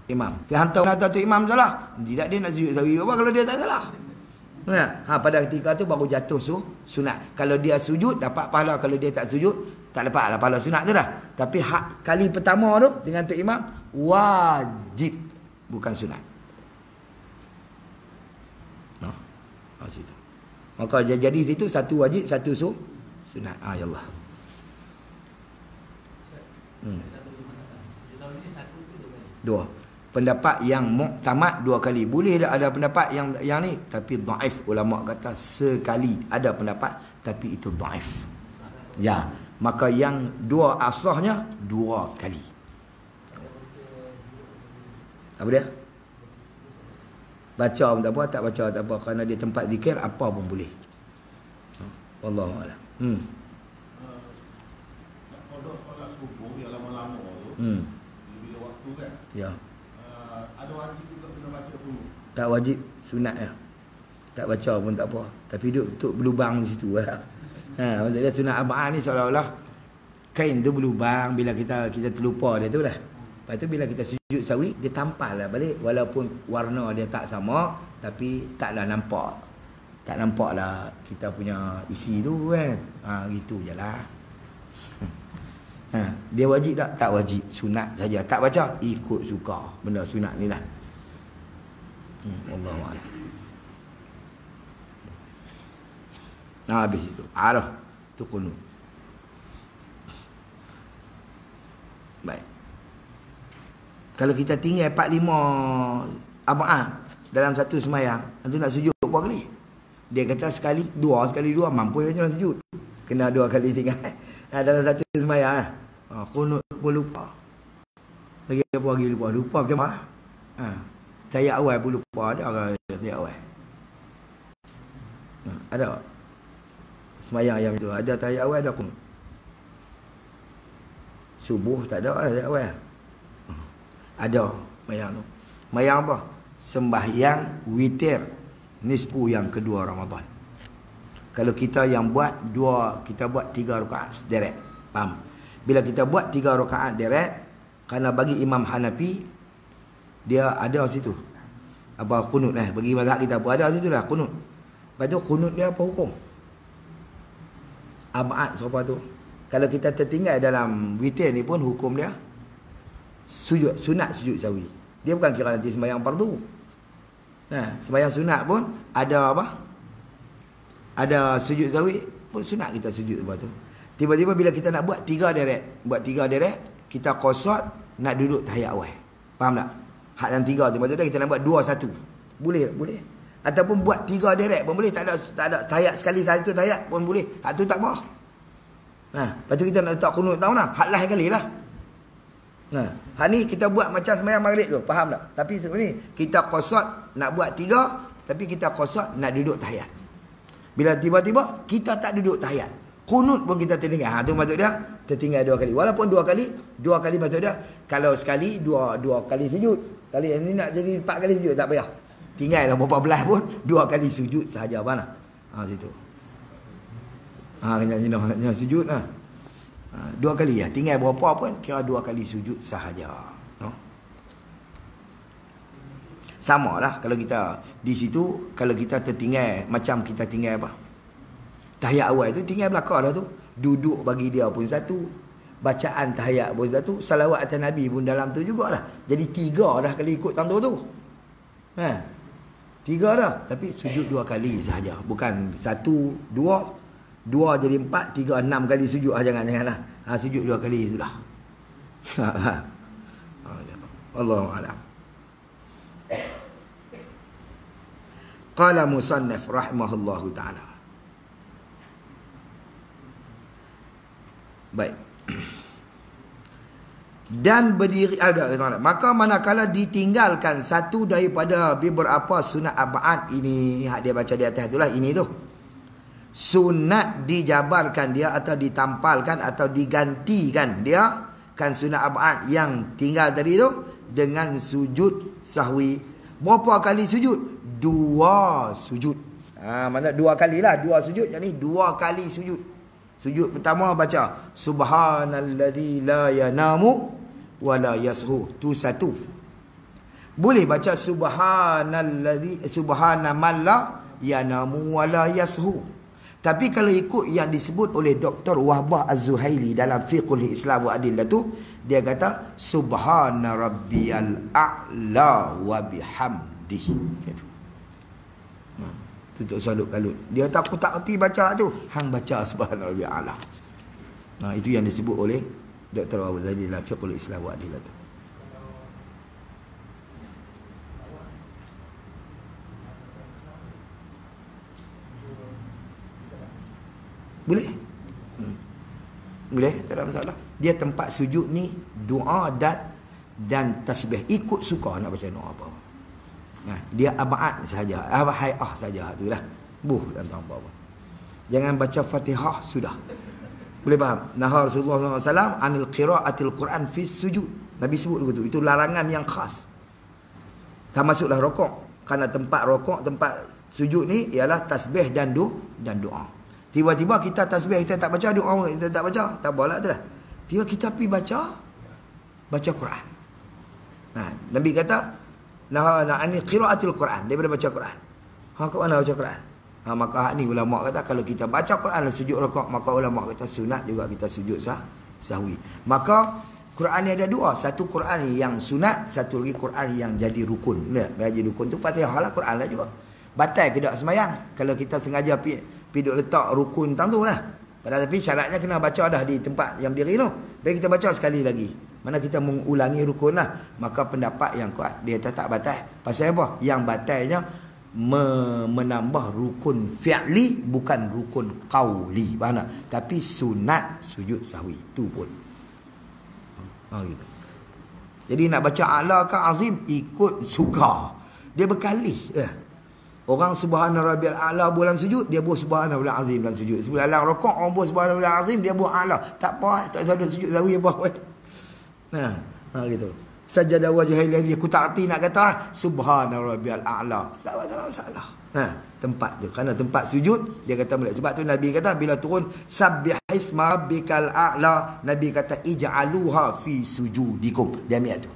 imam. Dia hantar tu imam salah. Tidak dia nak sujud sahwi apa kalau dia tak salah. Pada ketika tu baru jatuh sunat. Kalau dia sujud dapat pahala, kalau dia tak sujud tak dapat lah pahala sunat tu dah. Tapi hak kali pertama tu dengan tok imam wajib, bukan sunat. Situ. Maka jadi situ satu wajib, satu sunat. Ya Allah. Dua. Pendapat yang muktamad 2 kali. Boleh ada pendapat yang ni, tapi dhaif. Ulama kata sekali. Ada pendapat tapi itu dhaif. Ya, maka yang 2 asahnya 2 kali. Apa dia? Baca pun tak apa, tak baca tak apa, kerana dia tempat zikir apa pun boleh. Wallahu a'lam. Kalau solat subuh yang lama-lama tu, bila waktu kan? Ya. Ada wajib juga kena baca dulu. Tak wajib, sunat ya. Tak baca pun tak apa. Tapi duduk berlubang di situ lah. Maksudnya sunat arba'ah ni seolah-olah kain tu berlubang, bila kita terlupa dia tu lah. Lepas tu bila kita sujud sawi, dia tampal lah balik. Walaupun warna dia tak sama, tapi taklah nampak. Tak nampak lah kita punya isi tu kan. Gitu je lah. Dia wajib tak? Tak wajib. Sunat saja. Tak baca, ikut suka. Benda sunat ni lah. Allahuakbar. Habis itu. Dah. Tu kunut. Baik. Kalau kita tinggal 4-5 arba'ah dalam satu semayang, nanti nak sujud berapa kali? Dia kata sekali dua mampu je nak sujud. Kena 2 kali tinggal. Dalam satu semayang. Kunut pun lupa. Lagi apa lagi lupa? Lupa macam mana? Saya awal pun lupa. Ada orang saya awal. Ada. Semayang yang itu. Ada tayak awal, ada kunut. Subuh tak ada tayak awal. Ada mayang tu. Mayang apa? Sembahyang witir nisfu yang kedua Ramadan. Kalau kita yang buat kita buat 3 rakaat sederet. Faham? Bila kita buat 3 rakaat deret, kerana bagi Imam Hanafi dia ada situ. Apa kunut bagi mazhab kita pun ada situ lah kunut. Lepas tu kunut dia apa hukum? Ab'ad siapa tu? Kalau kita tertinggal dalam witir ni pun hukum dia sujud, sunat sujud sawi. Dia bukan kira nanti sembahyang fardu. Sembahyang sunat pun ada apa? Ada sujud sawi pun sunat kita sujud lepas tu. Tiba-tiba bila kita nak buat 3 deret, kita qasad nak duduk tahiyat awal. Faham tak? Hak yang 3 tu maksudnya kita nak buat 2-1. Boleh. Ataupun buat 3 deret pun boleh, tak ada tahiyat sekali satu tahiyat pun boleh. Hak tu tak apa. Lepas tu kita nak letak kunut tahu nak? Hak lain kali lah. Hak ni kita buat macam sembahyang maghrib tu, faham tak? Tapi sebenarnya kita qasad nak buat 3, tapi kita qasad nak duduk tahiyat. Bila tiba-tiba kita tak duduk tahiyat, kunut pun kita tertinggal. Tu maksud dia tertinggal 2 kali. Walaupun 2 kali maksud dia kalau sekali 2 kali sujud. Kali ini nak jadi 4 kali sujud tak payah. Tinggallah berapa belas pun 2 kali sujud sahaja mana. Situ. Kena sujud lah. 2 kali ya. Tinggal berapa pun kira 2 kali sujud sahaja. Sama lah kalau kita di situ, kalau kita tertinggal macam kita tinggal apa? Tahiyat awal tu tinggal belakang dah tu. Duduk bagi dia pun satu. Bacaan tahiyat pun satu. Salawat atas Nabi pun dalam tu jugalah. Jadi 3 dah kali ikut tantu tu. 3 dah. Tapi sujud 2 kali sahaja. Bukan 1, 2 jadi 4, 3, 6 kali sujud. Jangan-janganlah. Sujud 2 kali sudah. Allahuakbar. Qala musannaf rahimahullahu ta'ala. Baik. Dan berdiri maka manakala ditinggalkan satu daripada beberapa sunat arba'at ini, hak dia baca di atas itulah ini tu. Sunat dijabarkan dia atau ditampalkan atau digantikan dia kan sunat arba'at yang tinggal tadi tu dengan sujud sahwi. Berapa kali sujud? 2 sujud. Mana 2 kali lah, 2 sujud. Yang ni 2 kali sujud. Sujud pertama baca subhanallazi la yanamu wa la yashu. Tu 1. Boleh baca subhanallazi subhana man la yanamu wala yashu. Tapi kalau ikut yang disebut oleh Dr. Wahbah Az-Zuhaili dalam Fiqhul Islam wa Adillatu, dia kata subhana rabbiyal a'la wa bihamdihi. Tutup salut kalut. Dia tak erti baca tu. Hang baca subhana rabbiyal a'la. Nah, itu yang disebut oleh Dr. Wahbah Az-Zuhaili dalam Fiqhul Islam wa Adillatu. Boleh? Boleh, tak ada masalah. Dia tempat sujud ni doa dan tasbih. Ikut suka nak baca doa apa. Dia abad saja, hai'ah saja tu lah. Dan tak apa-apa. Jangan baca Fatihah sudah. Boleh faham? Nahar Rasulullah SAW anil qira'atil Quran fi sujud. Nabi sebut begitu. Itu larangan yang khas. Termasuklah rokok. Kerana tempat rokok, tempat sujud ni ialah tasbih dan doa. Tiba-tiba kita tasbih, kita tak baca, doa kita tak baca, tak apalah tu lah. Tiba kita pergi baca Quran. Nabi kata, ani qiraatil Quran, daripada baca Quran. Kat mana baca Quran? Maka ni ulama kata kalau kita baca Quran dan sujud rakaat, maka ulama kata sunat juga kita sujud sahwi. Maka Quran ni ada dua, satu Quran yang sunat, satu lagi Quran yang jadi rukun. Jadi rukun tu Fatihah lah, Quran lah juga. Batal ke tak sembahyang kalau kita sengaja pergi letak rukun tang tu lah. Padahal tapi syaratnya kena baca dah di tempat yang berdiri tu. Baik kita baca sekali lagi. Mana kita mengulangi rukun lah. Maka pendapat yang kuat dia tak batal. Pasal apa? Yang batalnya menambah rukun fi'li bukan rukun qauli. Faham tak? Tapi sunat sujud sahwi. Tu pun. Gitu. Jadi nak baca a'la ke azim ikut suka. Dia berkali. Orang subhana rabbiyal a'la bulan sujud, dia buat subhana rabbiyal azim dalam sujud. Dalam rakaat orang buat subhana rabbiyal azim, dia buat a'la. Tak apa, tak usah sujud sahwi apa. Gitu. Sajada wajhil ladzi aku tak erti nak kata subhana rabbiyal a'la. Tak ada masalah. Tempat tu. Kerana tempat sujud, dia kata boleh. Sebab tu Nabi kata bila turun sabbihisma rabbikal a'la, Nabi kata ij'aluha fi sujudikum. Dia ambil tu.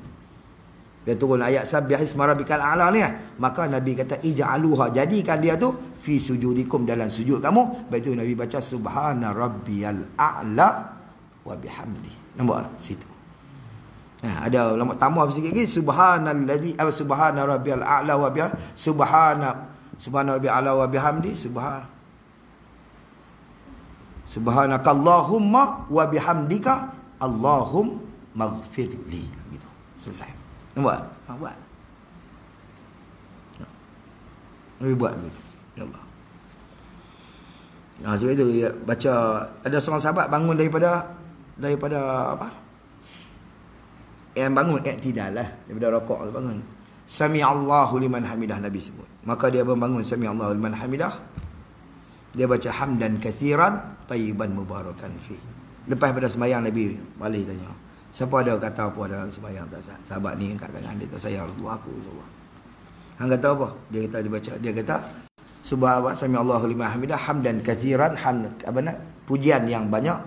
Dia turun ayat sabbihisma rabbikal a'la ni, maka Nabi kata ij'aluha, jadikan dia tu fi sujudikum dalam sujud kamu. Lepas tu Nabi baca subhana rabbiyal a'la wa bihamdi. Nampak tak? Situ. Ada ulama tambah sikit lagi subhanalladzi subhana rabbiyal a'la wa bihamdi subhana rabbiyal a'la wa bihamdi subhanakallahumma wa bihamdika Allahumma ighfirli. Gitu. Selesai. Nampak? Buat. Nabi buat gitu. Ya Allah. Sebab itu dia baca, ada seorang sahabat bangun daripada apa? Yang bangun i'tidal lah, daripada rakaat tu bangun. Sami'allahu liman hamidah, Nabi sebut. Maka dia bangun sami'allahu liman hamidah. Dia baca hamdan kathiran tayyiban mubarakan fi. Lepas pada sembahyang Nabi balik tanya, siapa ada kata apa dalam sembahyang tak sah? Sahabat ni angkat tangan, dia kata saya Rasulullah aku insya-Allah. Hang kata apa? Dia kata dia kata subhanallah sami'allahu liman hamidah hamdan kathiran pujian yang banyak,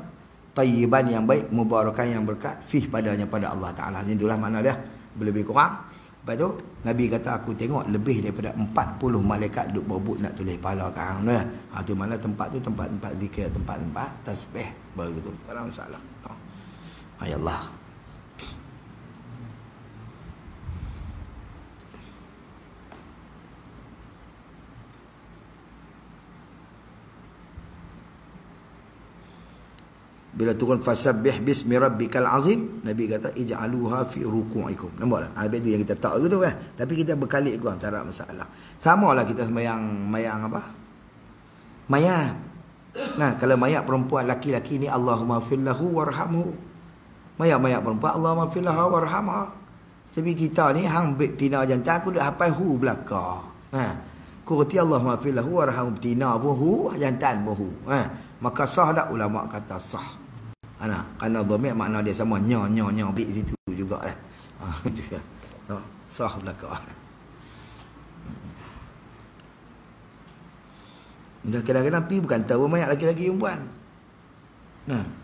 tayyiban yang baik, mubarakan yang berkat, fih padanya pada Allah Taala. Itulah makna dia. Lebih kurang. Lepas tu Nabi kata aku tengok lebih daripada 40 malaikat duduk berebut nak tulis pahala kat hang. Tu mana tempat tu tempat zikir, tempat tasbih begitu. Tak ada masalah. Ya Allah. Bila turun fasabbih bismi rabbikal azim, Nabi kata ij'aluha fi ruku'ikum. Nampak tak? Habis tu yang kita tak gitu kan. Tapi kita berkali kurang, tak ada masalah. Samalah kita sembahyang apa? Mayat. Nah, kalau mayat perempuan, laki-laki ni Allahumma fillahu warhamhu. Mayat perempuan Allahumma fillahu warhamha. Tapi kita ni hang betina jantan aku dah hafal hu belaka. Ku reti Allahumma fillahu warhamhu, betina pun hu, jantan pun hu. Maka sah tak? Ulama kata sah. Kerana dhamir makna dia sama, nya bik situ jugalah. Sah belaka. Dah kadang-kadang pergi bukan tahu mayat laki-laki perempuan.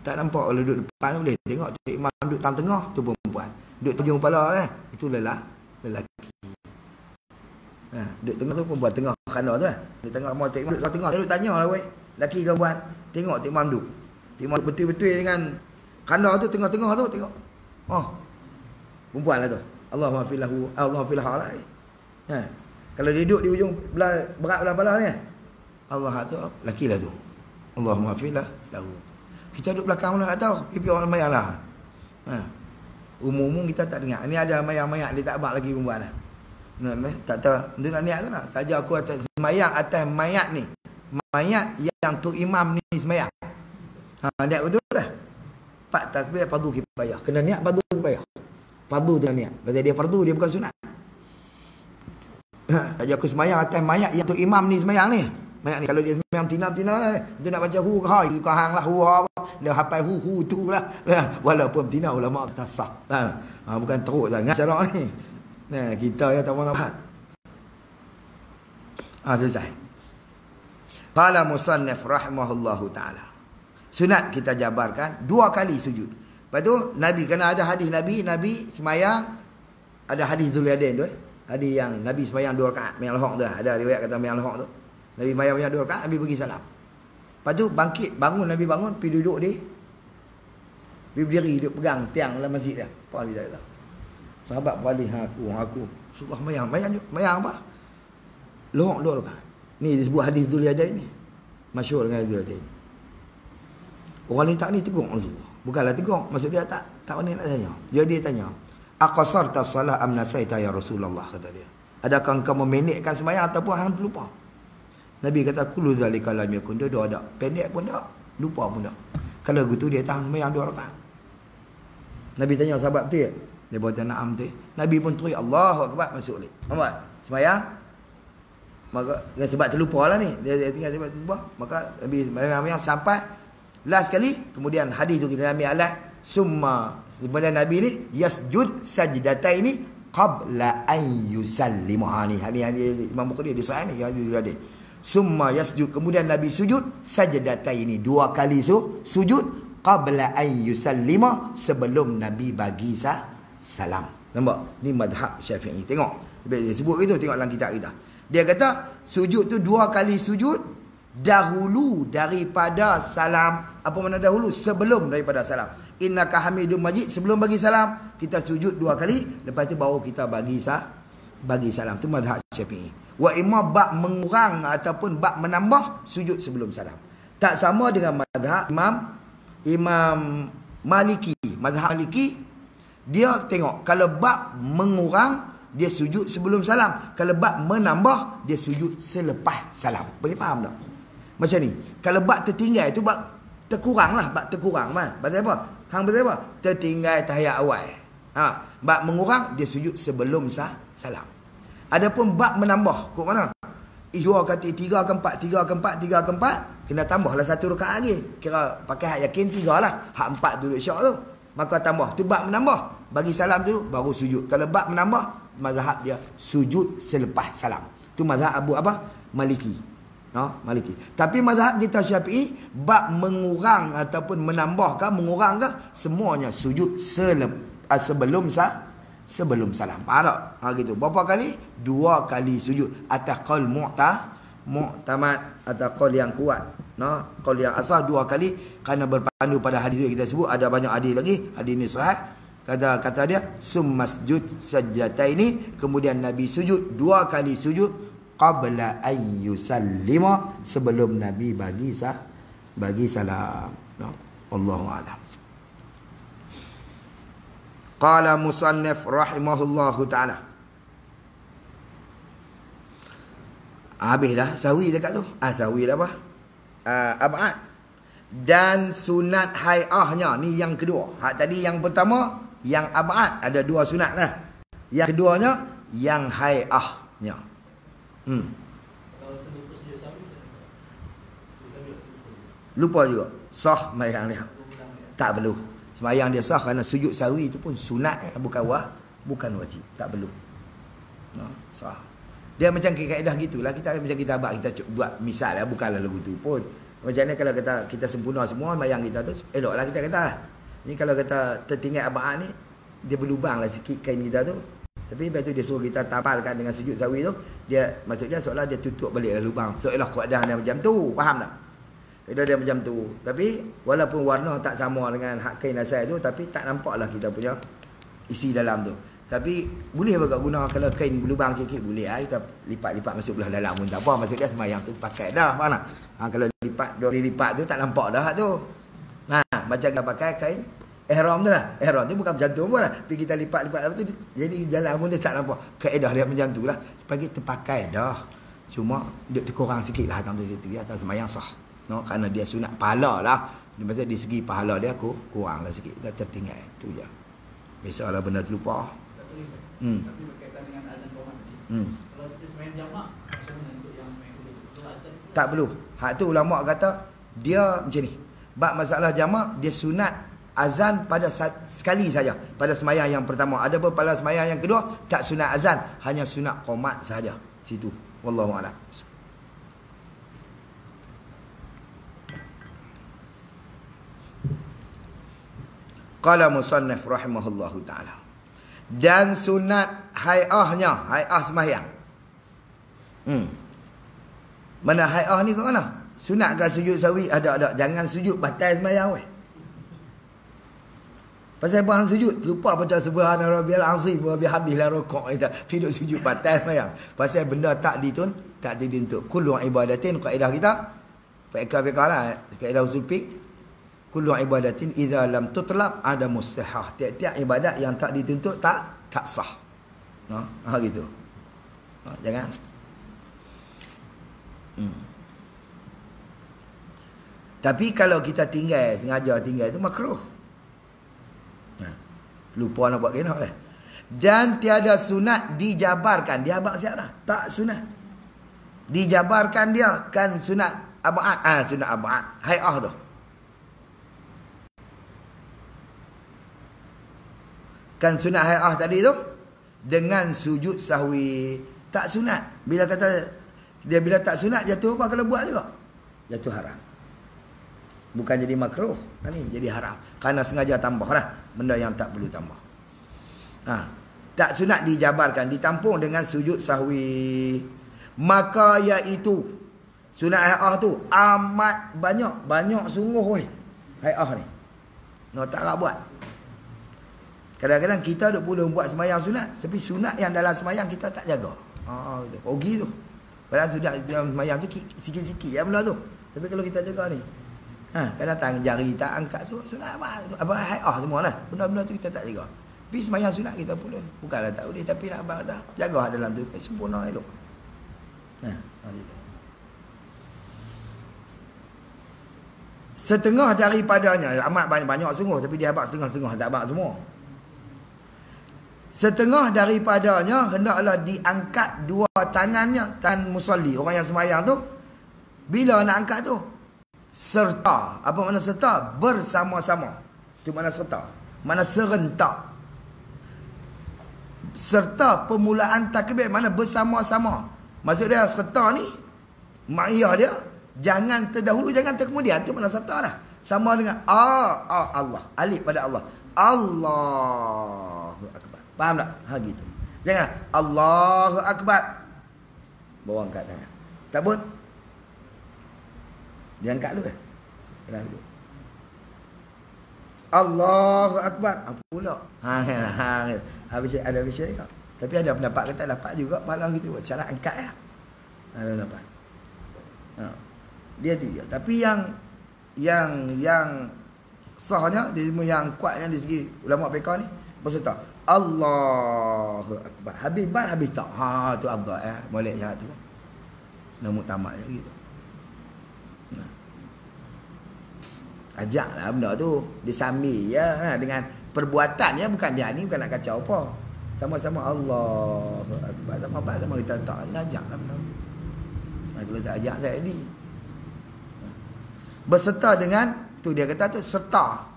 Tak nampak kalau duduk depan boleh tengok imam duduk tengah tu perempuan. Duduk tujung kepala itu lelaki. Duduk tengah tu perempuan tengah khana tu lah. Duduk tengah mau Tok Imam duduk tengah. Dia duduk tanya lah weh. Laki ke perempuan. Tengok Tok Imam duduk. Tok Imam betul-betul dengan khana tu tengah-tengah tu tengok. Oh. Perempuan lah tu. Allahumma filahu, Allahumma filahu lah. Kalau dia duduk di ujung berat belah pala ni. Allah tu laki lah tu. Allahumma filahu. Kita duduk belakang mana tak tahu. Pipi orang mayat lah. Umum-umum kita tak dengar. Ni ada mayat-mayat dia tak abang lagi perempuan lah. Tak tahu dia nak niat ke tak? Saja aku atas semayang atas mayat ni. Mayat yang Tok Imam ni semayang. Niat aku tu dah. Pak takbir fardu kifayah. Kena niat fardu kifayah. Fardu tu niat. Pasal dia fardu dia bukan sunat. Saja aku semayang atas mayat yang Tok Imam ni semayang ni. Mayat ni kalau dia semayang tina-tina lah. Dia nak baca hu ke hai. Hu hang lah hu ha. Dia hafal hu tu lah. Walaupun tina ulama kata sah. Bukan teruk sangat syarak ni. Kita yang tak mahu nak. Selesai. Qala musannif rahimahullahu ta'ala. Sunat kita jabarkan 2 kali sujud. Lepas tu Nabi kena ada hadis Nabi semayang. Ada hadis Dzuliyadain tu. Hadis yang Nabi semayang 2 rakaat. Mayang lahok tu. Ada riwayat kata mayang lahok tu. Nabi semayang 2 rakaat. Nabi bagi salam. Lepas tu bangkit. Nabi bangun. Pergi duduk dia. Pergi berdiri. Duduk pegang tiang dalam masjid dia. Apa dia kata? Sahabat balik aku. Surah mayang apa? Lohok 2 rakaat. Ni disebut hadis Dzuliyadain ni. Masyhur dengan Dzuliyadain. Orang ni tak ni tegur Rasulullah. Bukanlah tegur, maksud dia tak pandai nak tanya. Dia tanya, "Aqasarta salat am nasaita ya Rasulullah?" kata dia. Adakah engkau memendekkan sembahyang ataupun hang terlupa? Nabi kata, "Kullu zalika lam yakun." Dia ada. Pendek pun tak, lupa pun tak. Kalau gitu dia tahan sembahyang 2 rakaat. Nabi tanya sahabat betul. Dia berkata na'am tu. Nabi pun teriak Allahu akbar masuk balik. Nampak? Sembahyang. Maka sebab terlupa lah ni. Dia tinggal sebab terlupa. Maka Nabi sembahyang sampai last kali. Kemudian hadis tu kita ambil alat. Summa. Kemudian Nabi ni yasjud sajdataini qabla an yusallimaha ni. Hadis Imam Bukhari dia sahih ni. Hadis. Summa yasjud. Kemudian Nabi sujud sajdataini. 2 kali sujud qabla an yusallima. Sebelum Nabi bagi salam. Nampak? Ni madhab Syafi'i. Tengok. Dia sebut itu. Tengok dalam kitab kita. Dia kata sujud tu 2 kali sujud dahulu daripada salam. Apa makna dahulu? Sebelum daripada salam. Innaka Hamidum Majid. Sebelum bagi salam kita sujud 2 kali. Lepas tu baru kita bagi salam. Tu madhab Syafi'i. Wa imma bab mengurang ataupun bab menambah sujud sebelum salam. Tak sama dengan madhab Imam Maliki. Madhab Maliki dia tengok kalau bab mengurang dia sujud sebelum salam. Kalau bab menambah dia sujud selepas salam. Boleh faham tak? Macam ni. Kalau bab tertinggal itu bab terkurang lah. Bab terkurang mah. Pasal apa? Hang pasal apa? Tertinggal tahiyat awal. Bab mengurang dia sujud sebelum salam. Adapun bab menambah. Kok mana? 2 kata 3 ke 4, 3 ke 4, 3 ke 4. Kena tambahlah 1 rakaat lagi. Kira pakai hak yakin 3 lah. Hak 4 duduk syak tu. Maka tambah. Tu bab menambah. Bagi salam tu baru sujud. Kalau bab menambah, mazhab dia sujud selepas salam. Tu mazhab Abu Maliki. Maliki. Tapi mazhab kita Syafi'i, bab mengurang ataupun menambah ke mengurang ke, semuanya sujud sebelum salam. Faham tak? Gitu. Berapa kali? 2 kali sujud. Atas qaul mu'tamad atau qaul yang kuat. Qaul yang asah 2 kali kerana berpandu pada hadis yang kita sebut. Ada banyak hadis lagi. Hadis ni sahih. Kata dia summasjud sajdataini. Kemudian Nabi sujud 2 kali sujud qabla an yusallima. Sebelum Nabi bagi salam. Wallahu a'lam. Qala musannif rahimahullahu ta'ala. Habis dah sawi dekat tu. Sawi dah apa? Ab'ad. Dan sunat hai'ahnya. Ni yang kedua. Hak tadi yang pertama, yang ab'ad. Ada 2 sunat lah. Yang keduanya, yang hai'ahnya. Lupa juga. Sah mayang dia. Tak perlu. Semayang dia sah kerana sujud sawi itu pun sunat. Bukan wajib. Tak perlu. Sah. Dia macam kaedah gitulah. Kita macam kita abad kita buat misal lah. Bukanlah lagu tu pun. Macam ni kalau kita sempurna semua mayang kita tu, eloklah kita kata. Ni kalau kata tertinggal abad ni, dia berlubang lah sikit kain kita tu. Tapi lepas tu dia suruh kita tampalkan dengan sujud sahwi tu, dia maksudnya seolah dia tutup baliklah lubang. Seolah keadaan dia macam tu, faham tak? Keadaan dia macam tu. Tapi walaupun warna tak sama dengan hak kain asal tu, tapi tak nampaklah kita punya isi dalam tu. Tapi boleh juga guna kalau kain berlubang sikit boleh kita lipat-lipat masuk belah dalam pun tak apa. Maksud dia sembahyang tu pakai dah, faham tak? Kalau lipat dua lipat tu tak nampak dah tu. Macam kita pakai kain ihram tu lah. Ihram tu bukan macam tu pun lah. Tapi kita lipat-lipat tu jadi jalan pun dia tak nampak. Kaedah dia macam tu lah. Supaya terpakai dah. Cuma dia terkurang sikit lah tentang situ ya, atas sembahyang sah. No, kerana dia sunat pahala lah. Maksudnya di segi pahala dia kurang lah sikit. Dah tertinggal. Tu je. Biasalah benda terlupa. Satu lagi. Tapi berkaitan dengan azan qomat tadi. Kalau kita sembahyang jamak, macam mana untuk yang sembahyang dulu? Betul azan? Tak perlu. Hak tu ulama kata dia macam ni. Bab masalah jamak dia sunat azan pada sekali saja pada sembahyang yang pertama. Adapun pada sembahyang yang kedua tak sunat azan, hanya sunat qomat saja. Situ. Wallahu a'lam. Qala musannif rahimahullahu taala. Dan sunat hai'ahnya, hai'ah sembahyang. Mana hai'ah ni kat mana? Sunat ke sujud sahwi? Ada. Jangan sujud batal sembahyang weh. Pasal bahan sujud lupa baca subhana rabbiyal azim wa bihamdihi la rukuk kita tidak sujud batal sembahyang. Pasal benda tak ditentuk. Kullu ibadatin kaedah kita. Fiqh lah, kaedah usul fiqh. Kullu ibadatin idza lam tutlab ada mustahah. Tiap-tiap ibadat yang tak dituntut tak sah. Gitu. Jangan. Tapi kalau kita sengaja tinggal itu makruh. Lupa nak buat kena lah. Dan tiada sunat dijabarkan. Dia abang siap dah. Tak sunat. Dijabarkan dia kan sunat abad. Sunat abad. Hai'ah tu. Kan sunat hai'ah tadi tu dengan sujud sahwi tak sunat. Bila tak sunat jatuh apa kalau buat juga? Jatuh haram. Bukan jadi makruh, ni jadi haram. Kerana sengaja tambahlah benda yang tak perlu tambah. Tak sunat dijabarkan, ditampung dengan sujud sahwi. Maka iaitu sunat hai'ah tu amat banyak sungguh weh. Hai'ah ni. Tak nak buat. Kadang-kadang kita duk pula buat sembahyang sunat, tapi sunat yang dalam sembahyang kita tak jaga. Rugi tu. Padahal sudah dalam sembahyang tu sikit-sikit ya benda tu. Tapi kalau kita jaga ni, kadang-kadang jari tak angkat tu sunat apa hai'ah semualah. Benda-benda tu kita tak jaga. Tapi sembahyang sunat kita pula bukanlah tak boleh, tapi nak abang kata jaga dalam tu sempurna elok. Setengah daripadanya amat banyak sungguh, tapi dia abang setengah-setengah tak abang semua. Setengah daripadanya hendaklah diangkat dua tangannya tangan musalli, orang yang sembahyang tu. Bila nak angkat tu? Serta. Apa makna serta? Bersama-sama. Itu makna serta. Mana serentak. Serta permulaan takbir mana bersama-sama. Maksud dia serta ni ma'iyah dia jangan terdahulu, jangan terkemudian. Itu makna serta dah. Sama dengan Allah. Alif pada Allah. Allahu akbar. Faham tak? Gitu. Jangan Allahu akbar. Bawa angkat tangan. Tak pun. Dia angkat dulu kan? Kena dulu. Allahu akbar. Apa pula? Habis ada vision ni. Tapi ada pendapat kata dapat juga pahala gitu. Cara angkat ya. Ada pendapat. Dia tu. Tapi yang sahnya yang kuatnya di segi ulama fiqh ni berserta Allahu akbar. Habis tak. Tu abad molek jahat tu. Nama tamat je gitu. Ajaklah benda tu. Disambil ya dengan perbuatannya, bukan dia ni bukan nak kacau apa. Sama-sama Allahu akbar. Sama kita tak ajaklah benda. Kalau tak ajak tak jadi. Berserta dengan tu dia kata tu serta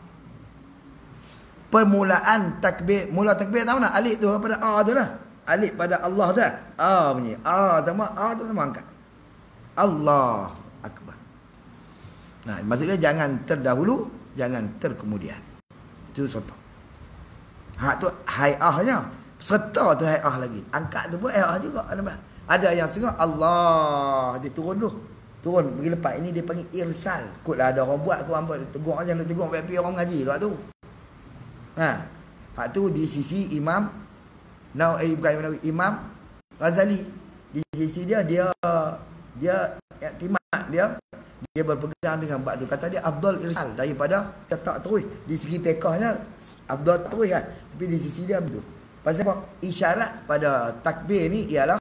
permulaan takbir. Mula takbir tahu nak alif tu pada tu lah. Alif pada Allah tu lah. Bunyi tu sama angkat. Allah akbar. Maksudnya jangan terdahulu, jangan terkemudian. Itu serta. Hak tu hai'ahnya. Serta tu hai'ah lagi. Angkat tu pun hai'ah juga. Ada yang setengah Allah dia turun dulu. Turun pergi lepas. Ini dia panggil irsal. Kutlah ada orang buat, aku hamba tegur aja, nak tegur baik-baik orang mengaji kat tu. Hak tu di sisi Imam Imam Ghazali. Di sisi dia iktimat dia berpegang dengan bab tu. Kata dia afdal irsal daripada tak terus. Di segi fiqhnya afdal terus kan. Tapi di sisi dia betul. Pasal apa? Isyarat pada takbir ni ialah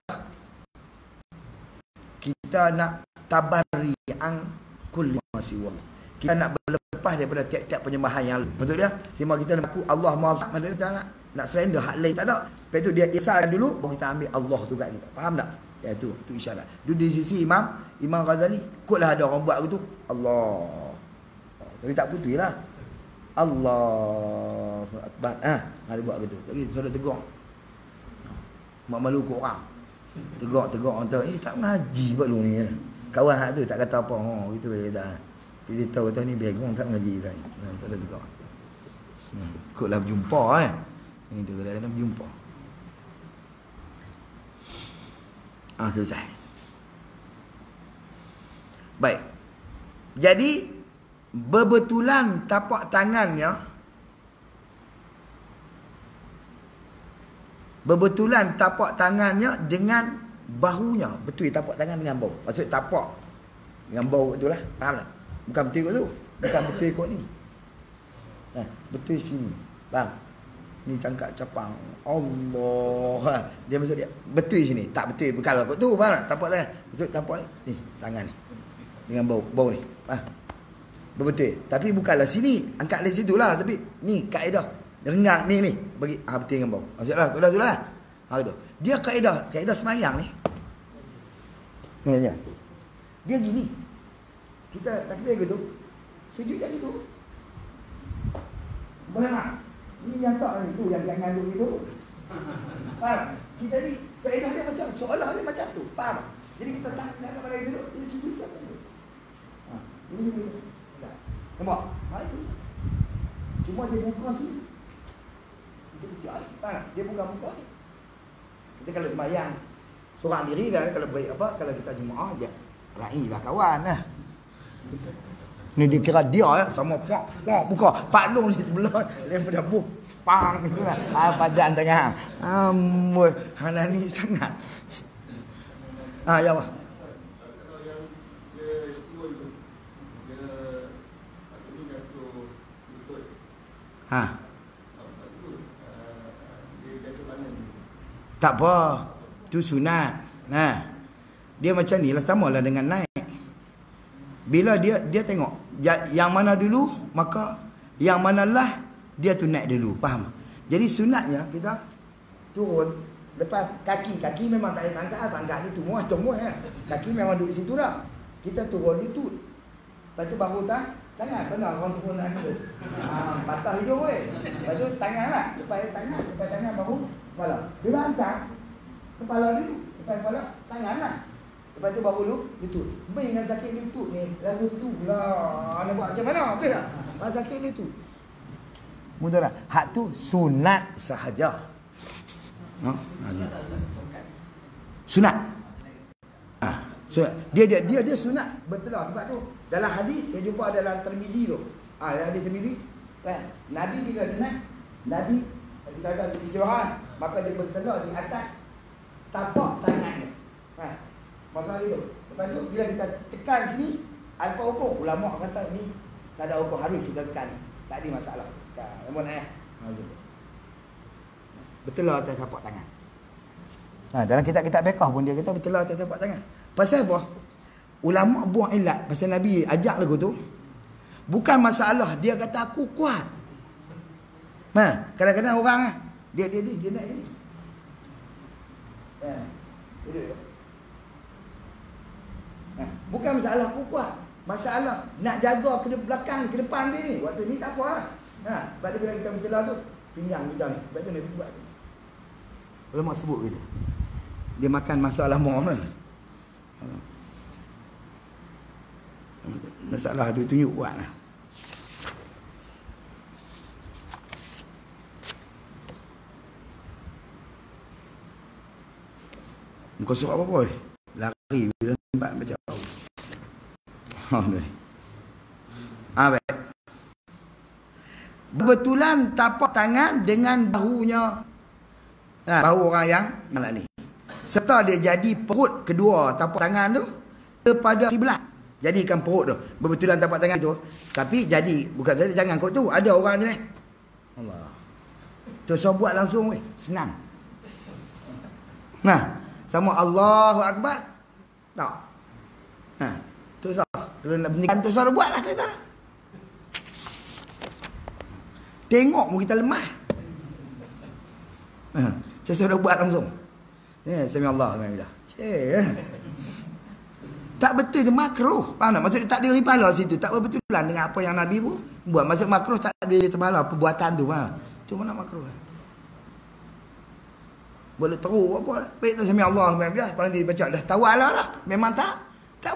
kita nak tabari ang kulli ma siwa. Kita nak berlepas daripada tiap-tiap penyembahan yang lain. Betul dia? Sehingga kita nak mengaku Allah Maha Besar, mana kita nak surrender hak lain tak ada. Lepas tu dia isyarah dulu baru kita ambil Allah tu kat kita. Faham tak? Ya tu isyarat. Dulu di sisi Imam Ghazali, kotlah ada orang buat gitu. Allah. Tapi tak putuslah. Allahu Akbar. Ada buat gitu. Lagi sudah tegur. Mak malu kau orang. Tegur orang tahu. Tak mengaji buat lu ni. Kawan hak tu tak kata apa. Gitu dia kata. Dia tahu ni begong tak mengaji tadi. Tak ada tegur. Kotlah berjumpa Itu kadang-kadang berjumpa. Selesai. Baik. Jadi berbetulan tapak tangannya dengan bahunya. Betul tapak tangan dengan bahu. Maksud tapak dengan bahu itulah. Faham tak? Bukan betul ikut tu. Bukan betul ikut ni. Betul sini. Faham? Ni tangkap capang. Allah. Dia maksud dia betul sini. Tak betul. Bukan lah kot tu. Faham tak? Tapak tangan. Betul tapak ni. Ni tangan ni. Dengan bau ni. Betul. Tapi bukanlah sini. Angkat dari situ lah. Tapi ni kaedah. Renggang ni. Bagi. Betul dengan bau. Maksudlah. Tu lah. Gitu. Dia kaedah semayang ni. Ni. Dia gini. Kita takbir gitu. Sujud kat situ. Boleh tak? Ni yang tak ni tu, yang ngandung itu. Faham? Kita ni, kaedah dia macam, seolah dia macam tu. Faham? Jadi kita tak nak pada itu, dia sujud kat situ. Ini. Nampak? Itu. Cuma dia buka sini. Itu kecil. Faham? Dia buka-buka ni. Kita kalau semayang, seorang diri kan, kalau baik apa, kalau kita jemaah, dia raihlah kawan lah. Ni dikira dia sama puak buka Pak Long ni sebelah daripada buh pang itulah padan tengah amboi hanani sangat ya apa kalau yang dia tua itu dia satu ni jatuh lutut dia jatuh kanan tak apa tu sunat. Dia macam ni lah, sama lah dengan naik. Bila dia tengok yang mana dulu, maka yang manalah dia tu naik dulu. Faham? Jadi sunatnya kita turun lepas kaki memang tak ada tangkap ni semua kaki memang duduk situ dah. Kita turun lutut. Lepas tu baru tangan benar orang turun tu. Patah hidung weh. Lepas tu tangan lah. Lepas tangan baru kepala. Bila angkat kepala dulu, lepas kepala tangan lah. Lepas tu baru lutut. Main dengan sakit lutut ni. Lagu tu lah. Nak buat macam mana? Okey tak? Sakit lutut. Mudah tak? Hak tu sunat sahaja. Sunat. Dia sunat. Betul lah. Sebab tu dalam hadis saya jumpa dalam Tirmizi tu. Dalam hadis Tirmizi. Nabi bila dia naik, Nabi kita ada istirahat, maka dia bertelur di atas tapak tangannya. Maka itu. Lepas tu bila kita tekan sini, apa hukum? Ulama kata ni tak ada hukum, harus kita tekan ni. Tak ada masalah. Tekan. Betul lah atas tapak tangan. Dalam kitab-kitab fiqh pun dia kata betul lah atas tapak tangan. Pasal apa? Ulama buang ilat pasal Nabi ajak lagu tu. Bukan masalah dia kata aku kuat. Kadang-kadang orang dia naik ni. Dia bukan masalah aku kuat. Masalah nak jaga ke belakang, ke depan dia ni. Waktu ni tak apa lah. Sebab tu bila kita berjelah tu, pinggang kita ni. Sebab tu Nabi buat tu. Ulama sebut gitu. Dia makan masalah lama kan. Masalah dia tunjuk buat lah. Kau suruh apa-apa? Lari bila tempat macam tu. Baik. Betulan tapak tangan dengan bahunya. Bahu orang yang nak ni. Serta dia jadi perut kedua tapak tangan tu kepada kiblat. Jadikan perut tu berbetulan tapak tangan tu. Tapi jadi bukan jadi jangan kau tu ada orang je ni. Allah. Tu so buat langsung weh, senang. Nah, sama Allahu Akbar. Tak. Tu sah. Kalau nak bunyikan tu sah buatlah kita. Tengok pun kita lemah. Saya sudah buat langsung. Sami Allah alhamdulillah. Tak betul tu makruh. Faham tak? Maksudnya tak ada pahala situ. Tak berbetulan dengan apa yang Nabi pun buat. Maksud makruh tak ada pahala perbuatan tu. Cuma nak makruh. Boleh teruk apa. Baik tu sami Allah alhamdulillah. Lepas nanti baca dah tawal lah. Memang tak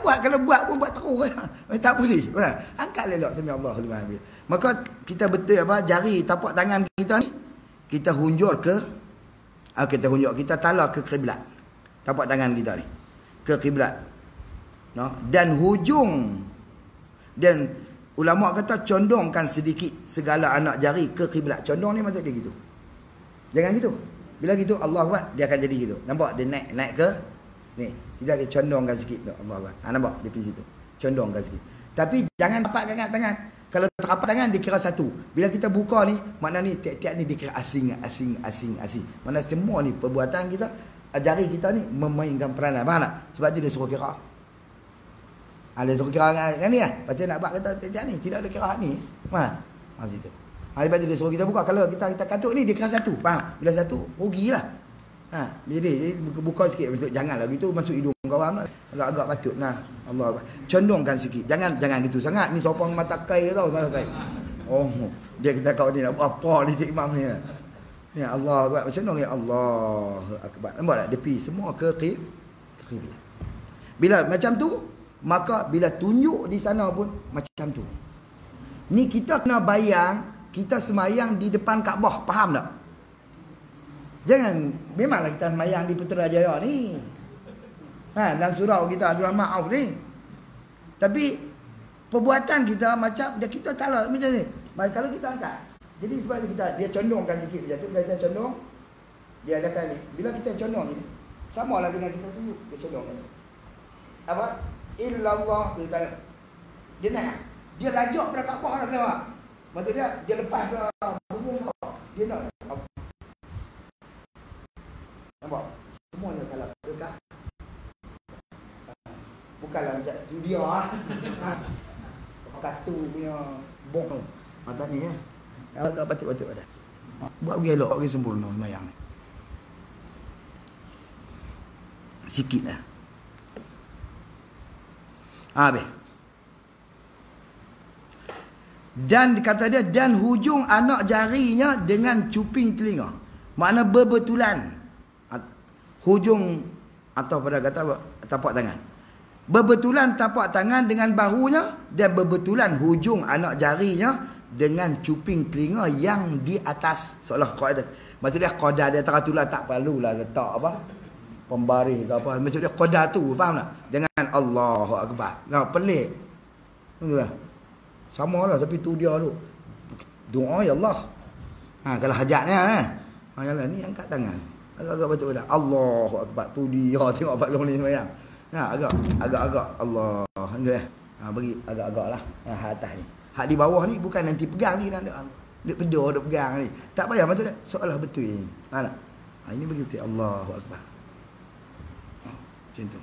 buat. Kalau buat pun buat teruk. Tak boleh. Angkat lelok sami Allah alhamdulillah. Maka kita betul apa jari tapak tangan kita ni kita hunjur kita tala ke kiblat. Tapak tangan kita ni ke kiblat. Dan hujung dan ulama kata condongkan sedikit segala anak jari ke kiblat. Condong ni maksud dia gitu. Jangan gitu. Bila gitu Allah buat dia akan jadi gitu. Nampak dia naik ke ni. Kita akan condongkan sikit tu Allah buat. Nampak dia pergi situ. Condongkan sikit. Tapi jangan rapat sangat tangan. Kalau terapat tangan dikira satu. Bila kita buka ni, makna ni tiap-tiap ni dikira asing. Mana semua ni perbuatan kita, jari kita ni memainkan peranan. Faham tak? Sebab tu dia suruh kira. Dia suruh kira dengan ni lah. Lepas nak buat kata tiap-tiap ni, tidak ada kira ni. Mana? Situ. Lepas tu dia suruh kita buka. Kalau kita katuk ni, dikira satu. Faham? Bila satu, rugilah. Jadi buka sikit. Janganlah gitu masuk hidung kawan. Agak-agak patut. Allah condongkan sikit. Jangan gitu sangat. Ni sopong mata kai tau, mata kai. Dia kita kau ni nak buat apa ni Cik Imam ni. Ya Allah Akbar. Macam mana ya Allah Akbar. Nampak tak? Dia pergi semua ke kiblat. Bila macam tu, maka bila tunjuk di sana pun macam tu. Ni kita kena bayang kita semayang di depan Kaabah. Faham tak? Jangan, memanglah kita semayang di Putrajaya ni. Dan surau kita Abdul Ma'af ni. Tapi perbuatan kita macam kita talah macam ni. Kalau kita angkat. Jadi sebab tu dia condongkan sikit macam tu. Bila kita condong, dia adakan ni. Bila kita condong ni, samalah dengan kita tunjuk. Dia condongkan. Apa? Illallah. Dia naik. Dia lajak pada Kaabah dah lewat. Maksud dia lepas dah hubung kau. Dia nak. Nampak? Semuanya kalau dekat. Bukanlah macam tu dia katu punya bong mata ni agak batuk-batuk ada. Buat pergi elok, pergi sempurna semayang ni. Sikit lah. Habis. Dan kata dia, dan hujung anak jarinya dengan cuping telinga. Makna berbetulan. Hujung atau pada kata tapak tangan. Berbetulan tapak tangan dengan bahunya dan berbetulan hujung anak jarinya dengan cuping telinga yang di atas. Seolah qadah. Maksud dia qadah dia teratulah tak perlulah letak apa? Pembaris ke apa. Maksud dia qadah tu, faham tak? Dengan Allahu Akbar. Pelik. Itulah. Samalah tapi tu dia tu. Doa ya Allah. Kalau hajatnya yalah ni angkat tangan. Agak-agak betul-betul. Allahu Akbar. Tu dia tengok Pak Long ni semayang. Agak-agak Allah. Alhamdulillah. Bagi agak-agak lah. Atas ni. Hak di bawah ni bukan nanti pegang ni. Dia pedor, dia pegang ni. Tak payah betul tak? Seolah betul ni. Faham tak? Ini bagi betul. Allahu Akbar. Macam tu.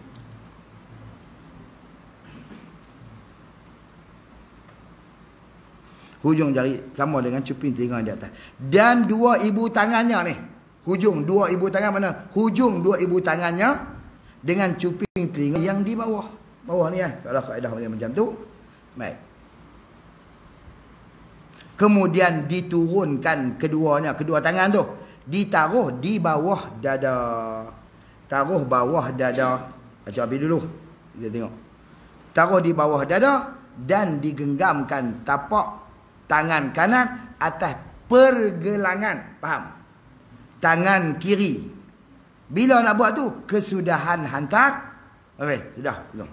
Hujung jari sama dengan cuping telinga di atas. Dan dua ibu tangannya ni. Hujung dua ibu tangan mana? Hujung dua ibu tangannya dengan cuping telinga yang di bawah. Bawah ni kalau kaedah macam tu. Baik. Kemudian diturunkan keduanya, kedua tangan tu. Ditaruh di bawah dada. Taruh bawah dada. Baca habis dulu. Kita tengok. Taruh di bawah dada dan digenggamkan tapak tangan kanan atas pergelangan. Faham? Tangan kiri. Bila nak buat tu? Kesudahan hantar. Okey, sudah. Belum.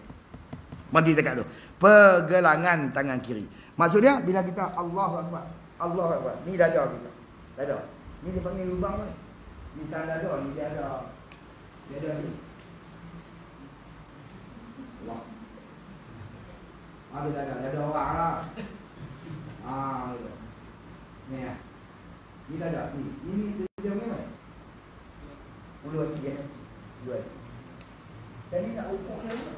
Mati dekat tu. Pergelangan tangan kiri. Maksud dia, bila kita Allahu Akbar. Allahu Akbar. Ni dada kita. Dada. Ni dia panggil lubang ni. Ni tanda dada. Ni dia ada. Dia ada ni. Allah. Ada dada. Dada orang lah. Gitu. Ni ya. Ni dada. Ni. Ini dia panggil mana? Ulu hati ya. Ulu hati. Jadi nak ukur ni apa?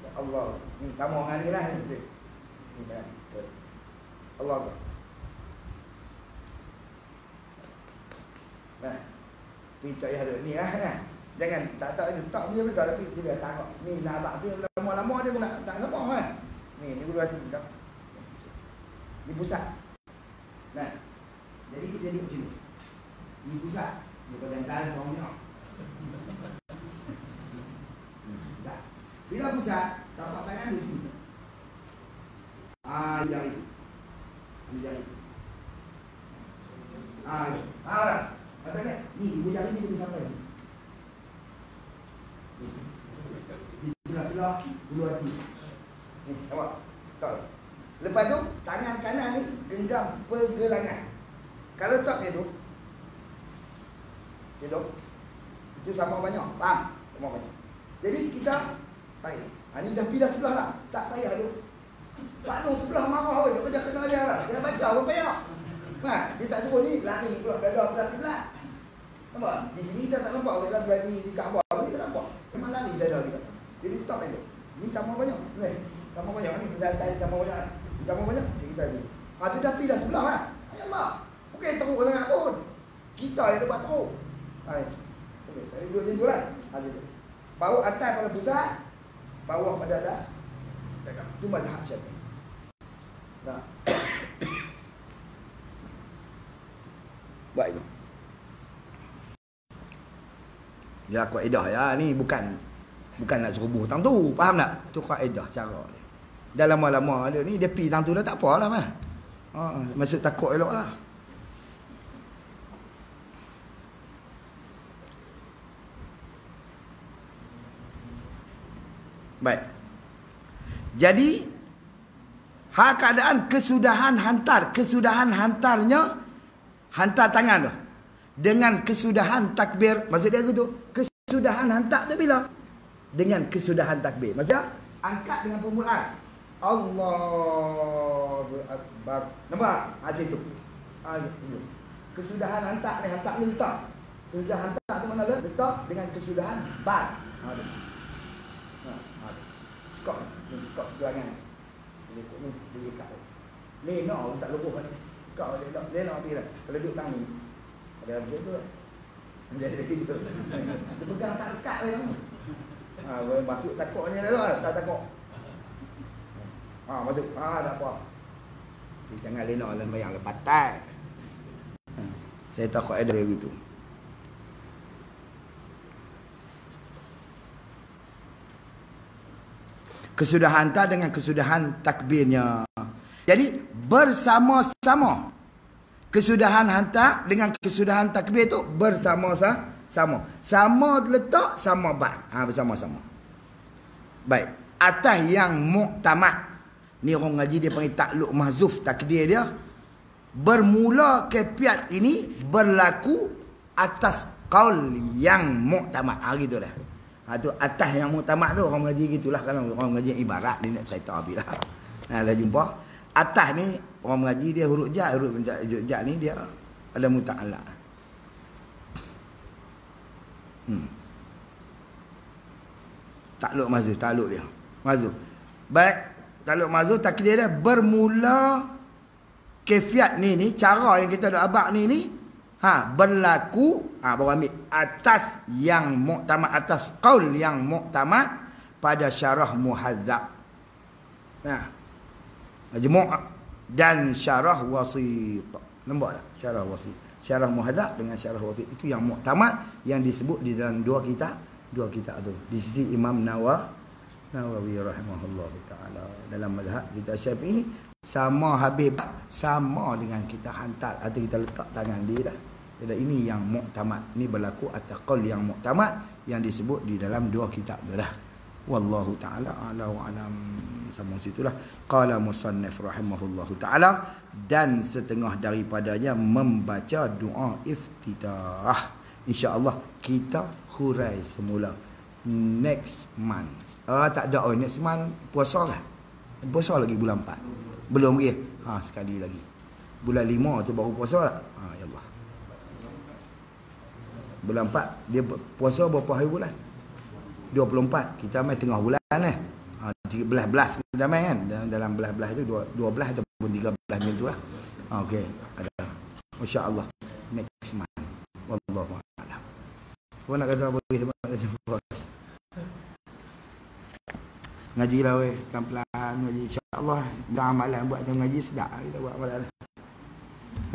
Ya Allah. Ni sama orang ni lah. Ni dah. Allah. Nah. Kita ya ni lah. Nah. Jangan tak tahu itu tak dia betul tapi dia tangkap. Ni nak abang dia lama-lama dia pun tak sama kan. Ni ulu hati kita. Ni pusat. Nah. Jadi kita duduk macam ni. Ni pusat. Dia jantan suaminya. Bila pusat, tapak tangan di sini. Di jari. Di jari. Dah. Katanya, ni ibu jari ni boleh sampai. Di celah-celah bulu hati. Ni, nampak? Tak. Lepas tu, tangan kanan ni genggam pergelangan. Kalau tak dia tu, itu sama banyak. Faham? Sama banyak. Jadi kita baik. Ini dah pindah sebelah lah. Tak payah tu. Pak Noh sebelah marah weh. Dia kena ajar lah. Dia baca apa payah. Dia tak suruh ni lari pula dada pelat-pelat. Nampak? Di sini kita tak nampak orang berani di Kaabah ni tak nampak. Memang lari dada kita. Jadi tak payah. Ni sama banyak. Sama banyak ni pesantai sama banyak. Ni sama banyak. Kita ni. Tu dah pindah sebelah lah. Allah. Bukan teruk sangat pun. Kita yang dapat teruk. Okey, tadi duduk macam tu lah. Bawa atas pada pusat, bawah pada atas. Itu mazhab Syafi'i. Nah. Buat itu. Ya kaedah ya, ni bukan nak suruh tang tu, faham tak? Tu kaedah cara dia. Dah lama-lama ada ni dia pi tang tu dah tak apalah mah. Maksud takut eloklah. Baik. Jadi keadaan kesudahan hantarnya hantar tangan tu dengan kesudahan takbir. Maksud dia gitu. Kesudahan hantar tu bila? Dengan kesudahan takbir. Maksudnya angkat dengan permulaan Allahu Akbar. Nampak? Situ. Kesudahan hantar ni letak. Kesudahan hantar tu mana letak dengan kesudahan bar. Kok jangan. Boleh kat. Lena tak lubuh kan. Kau lena dia lah. Kalau duduk tang ni. Ada macam tu lah. Dia gitu. Dia pegang tak lekat lah. Masuk takutnya dah. Tak takut. Masuk. Tak apa. Jangan lena dalam bayang lepatan. Saya takut ada begitu. Kesudahan hantar dengan kesudahan takbirnya. Jadi bersama-sama. Kesudahan hantar dengan kesudahan takbir tu bersama-sama. Sama letak, sama bad. Bersama-sama. Baik. Atas yang muktamad. Ni orang ngaji dia panggil takluk mahzuf takdir dia. Bermula kepiat ini berlaku atas qaul yang muktamad. Gitu dah. Tu atas yang muktamad tu orang mengaji gitulah kan orang mengaji ibarat dia nak cerita habis lah. Dah jumpa. Atas ni orang mengaji dia huruf jar ni dia ada muta'alla. Takluk mazhub, takluk dia. Mazhub. Baik, takluk mazhub takdir dia bermula kefiat ni cara yang kita dak abak ni berlaku baru ambil atas yang muktamad, atas qaul yang muktamad pada syarah muhadzab. Majmu' dan syarah wasit. Nampak tak? Syarah wasit. Syarah muhadzab dengan syarah wasit itu yang muktamad yang disebut di dalam dua kitab tu. Di sisi Imam Nawawi rahimahullah taala dalam mazhab kita Syafi'i sama habib sama dengan kita hantar atau kita letak tangan dia dah. Jadi ini yang muktamad. Ini berlaku atas qaul yang muktamad yang disebut di dalam dua kitab tu dah. Wallahu taala ala wa alam. Sama situlah qala musannif rahimahullahu taala, dan setengah daripadanya membaca doa iftitah. Insya-Allah kita hurai semula next month. Tak ada next month puasa lah. Puasa lagi bulan 4. Belum lagi. Sekali lagi. Bulan 5 tu baru puasa lah. Ya Allah. Bulan 4 dia puasa berapa hari bulan? 24. Kita main tengah bulan 13 kita main kan. Dalam belas-belas itu 12 ataupun 13 macam tu lah. Okey, ada. Masya-Allah. Next month. Wallahu a'lam. Kau nak kata apa lagi sebab nak jumpa? Ngaji lah weh, pelan-pelan ngaji. InsyaAllah dah amalan buat macam ngaji sedap kita buat amalan lah.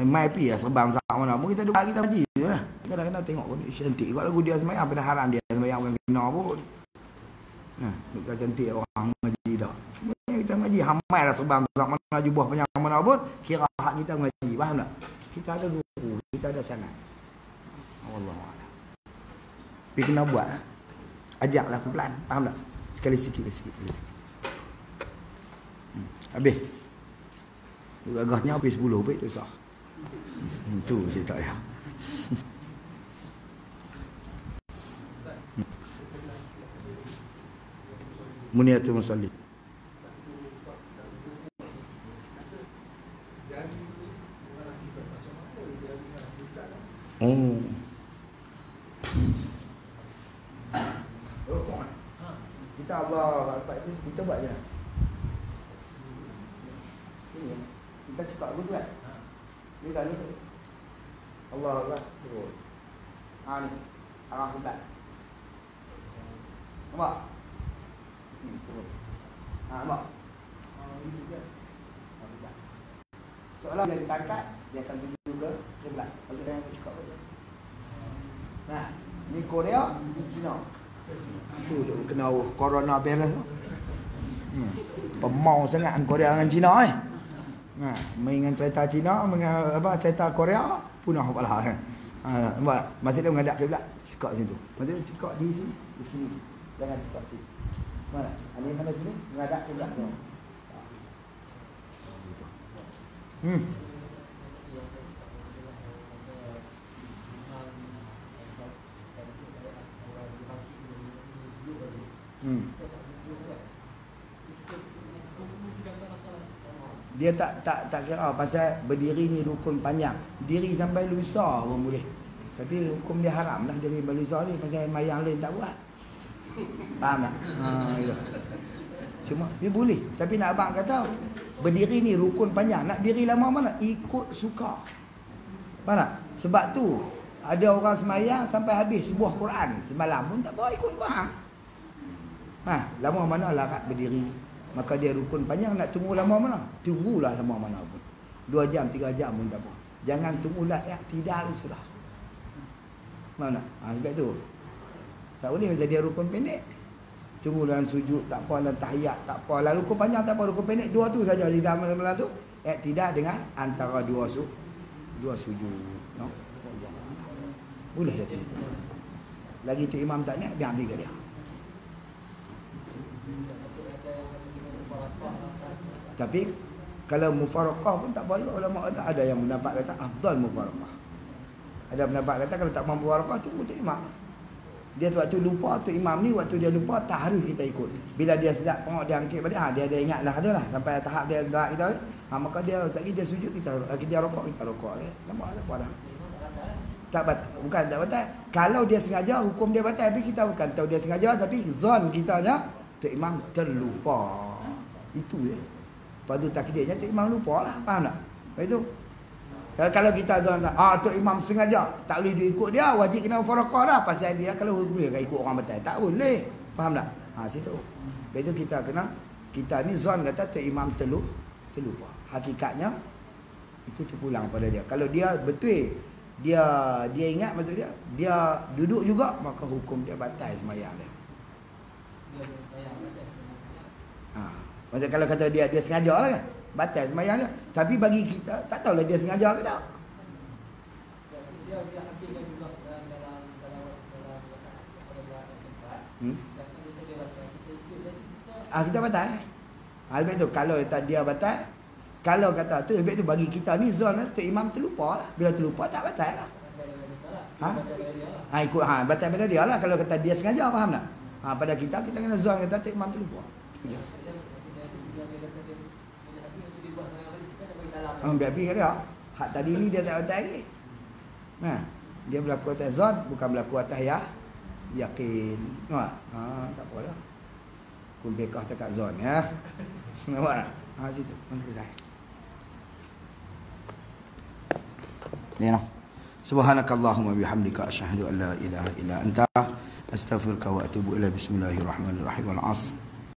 Mai pi lah sebab sama mana pun kita duduk kita ngaji je lah. Kadang-kadang tengok pun cantik kot lagu dia semayang, pada haram dia semayang bukan kena pun. Bukan cantik orang ngaji dah. Kita ngaji hamai lah sebab sama mana jubah panjang mana pun, kira hak kita ngaji, faham tak? Kita ada guru, kita ada sanad. Wallahualam. Tapi kena buat lah. Ajaklah pelan, faham tak? Sekali sikit. Habis. Gagahnya habis 10 baik tu sah. Itu saya tak ada. Muniatul musalli. Kita Allah apa itu kita buat je. Kita cakap betul kan? Ni dah ni. Allah Allah. Ni. Arah hutan. Nampak? Turun. Nampak? Ini dia. Seolah dia ditangkat, dia akan tuju ke kiblat. Kalau dia cakap betul. Nah, ni Korea, ni China. Tu kena corona virus tu. Pemau sangat Korea dengan China dengan cerita China dengan cerita Korea punah kepala kan. Nampak masa dia menghadap kiblat cekak situ. Masa dia cekak di sini. Jangan cekak sini. Mana? Ini mana sini menghadap kiblat tu. Dia tak kira pasal berdiri ni rukun panjang. Diri sampai lusa pun boleh. Tapi hukum dia haram lah diri berlusa ni pasal mayang lain tak buat. Faham tak? Gitu. Cuma dia boleh. Tapi nak abang kata berdiri ni rukun panjang. Nak diri lama mana? Ikut suka. Faham tak? Sebab tu ada orang semayang sampai habis sebuah Quran semalam pun tak boleh ikut hang. Lama mana larat berdiri. Maka dia rukun panjang. Nak tunggu lama mana? Tunggulah lama mana pun. 2 jam, 3 jam pun tak apa. Jangan tunggulah tidak sudah. Mana? Sebab tu tak boleh macam dia rukun pendek. Tunggu dalam sujud tak apa, dalam tahiyat tak apa. Lalu rukun panjang tak apa, rukun pendek. 2 tu saja di dalam tu. Tidak dengan antara 2 sujud. No? Boleh jadi. Lagi tu imam tak nak, biar ambil ke dia. Tapi kalau mufaraqah pun tak boleh. Ulama kata ada yang mendapat kata afdal mufaraqah. Ada pendapat kata kalau tak mampu mufaraqah tunggu tu imam. Dia tu waktu lupa tu imam ni, waktu dia lupa tak harus kita ikut. Bila dia sedap tengok dia angkat balik, dia ada ingatlah tu lah sampai tahap dia gerak kita. Maka dia lagi dia sujud kita rokok kita rokok. Nampak apa dah. Tak batal, bukan tak batal. Kalau dia sengaja hukum dia batal, tapi kita bukan tahu dia sengaja, tapi zon kitanya tu imam terlupa. Itu je. Lepas tu takdirnya tu imam lupa lah. Faham tak? Lepas itu kalau kita tu imam sengaja tak boleh ikut dia, wajib kena mufaraqah dah. Pasal dia kalau boleh ikut orang batal, tak boleh. Faham tak? Situ. Lepas itu kita ni zon kata tu imam terlupa. Hakikatnya itu terpulang pada dia. Kalau dia betul dia ingat betul dia duduk juga, maka hukum dia batal sembahyang dia. Macam kalau kata dia sengaja lah kan, batal sembahyang dia. Tapi bagi kita tak tahulah dia sengaja ke tak. dia hakikatkan juga dalam kita batal. Sebab tu kalau dia batal, kalau kata tu sebab tu bagi kita ni zon tu imam terlupa lah. Bila terlupa tak batal lah. Ikut batal pada dia lah. Kalau kata dia sengaja, faham tak? Pada kita kena zon kata tu imam terlupa. Biar-biar kat dia. Hak tadi ni dia tak batal lagi. Dia berlaku atas zon, bukan berlaku atas yakin. Tak apalah. Kun bekah dekat zon ya. Nampak tak? Situ. Masuk ke saya. Ni noh. Subhanakallahumma bihamdika asyhadu an la ilaha illa anta astaghfiruka wa atubu ilaik. Bismillahirrahmanirrahim. Wal 'asr.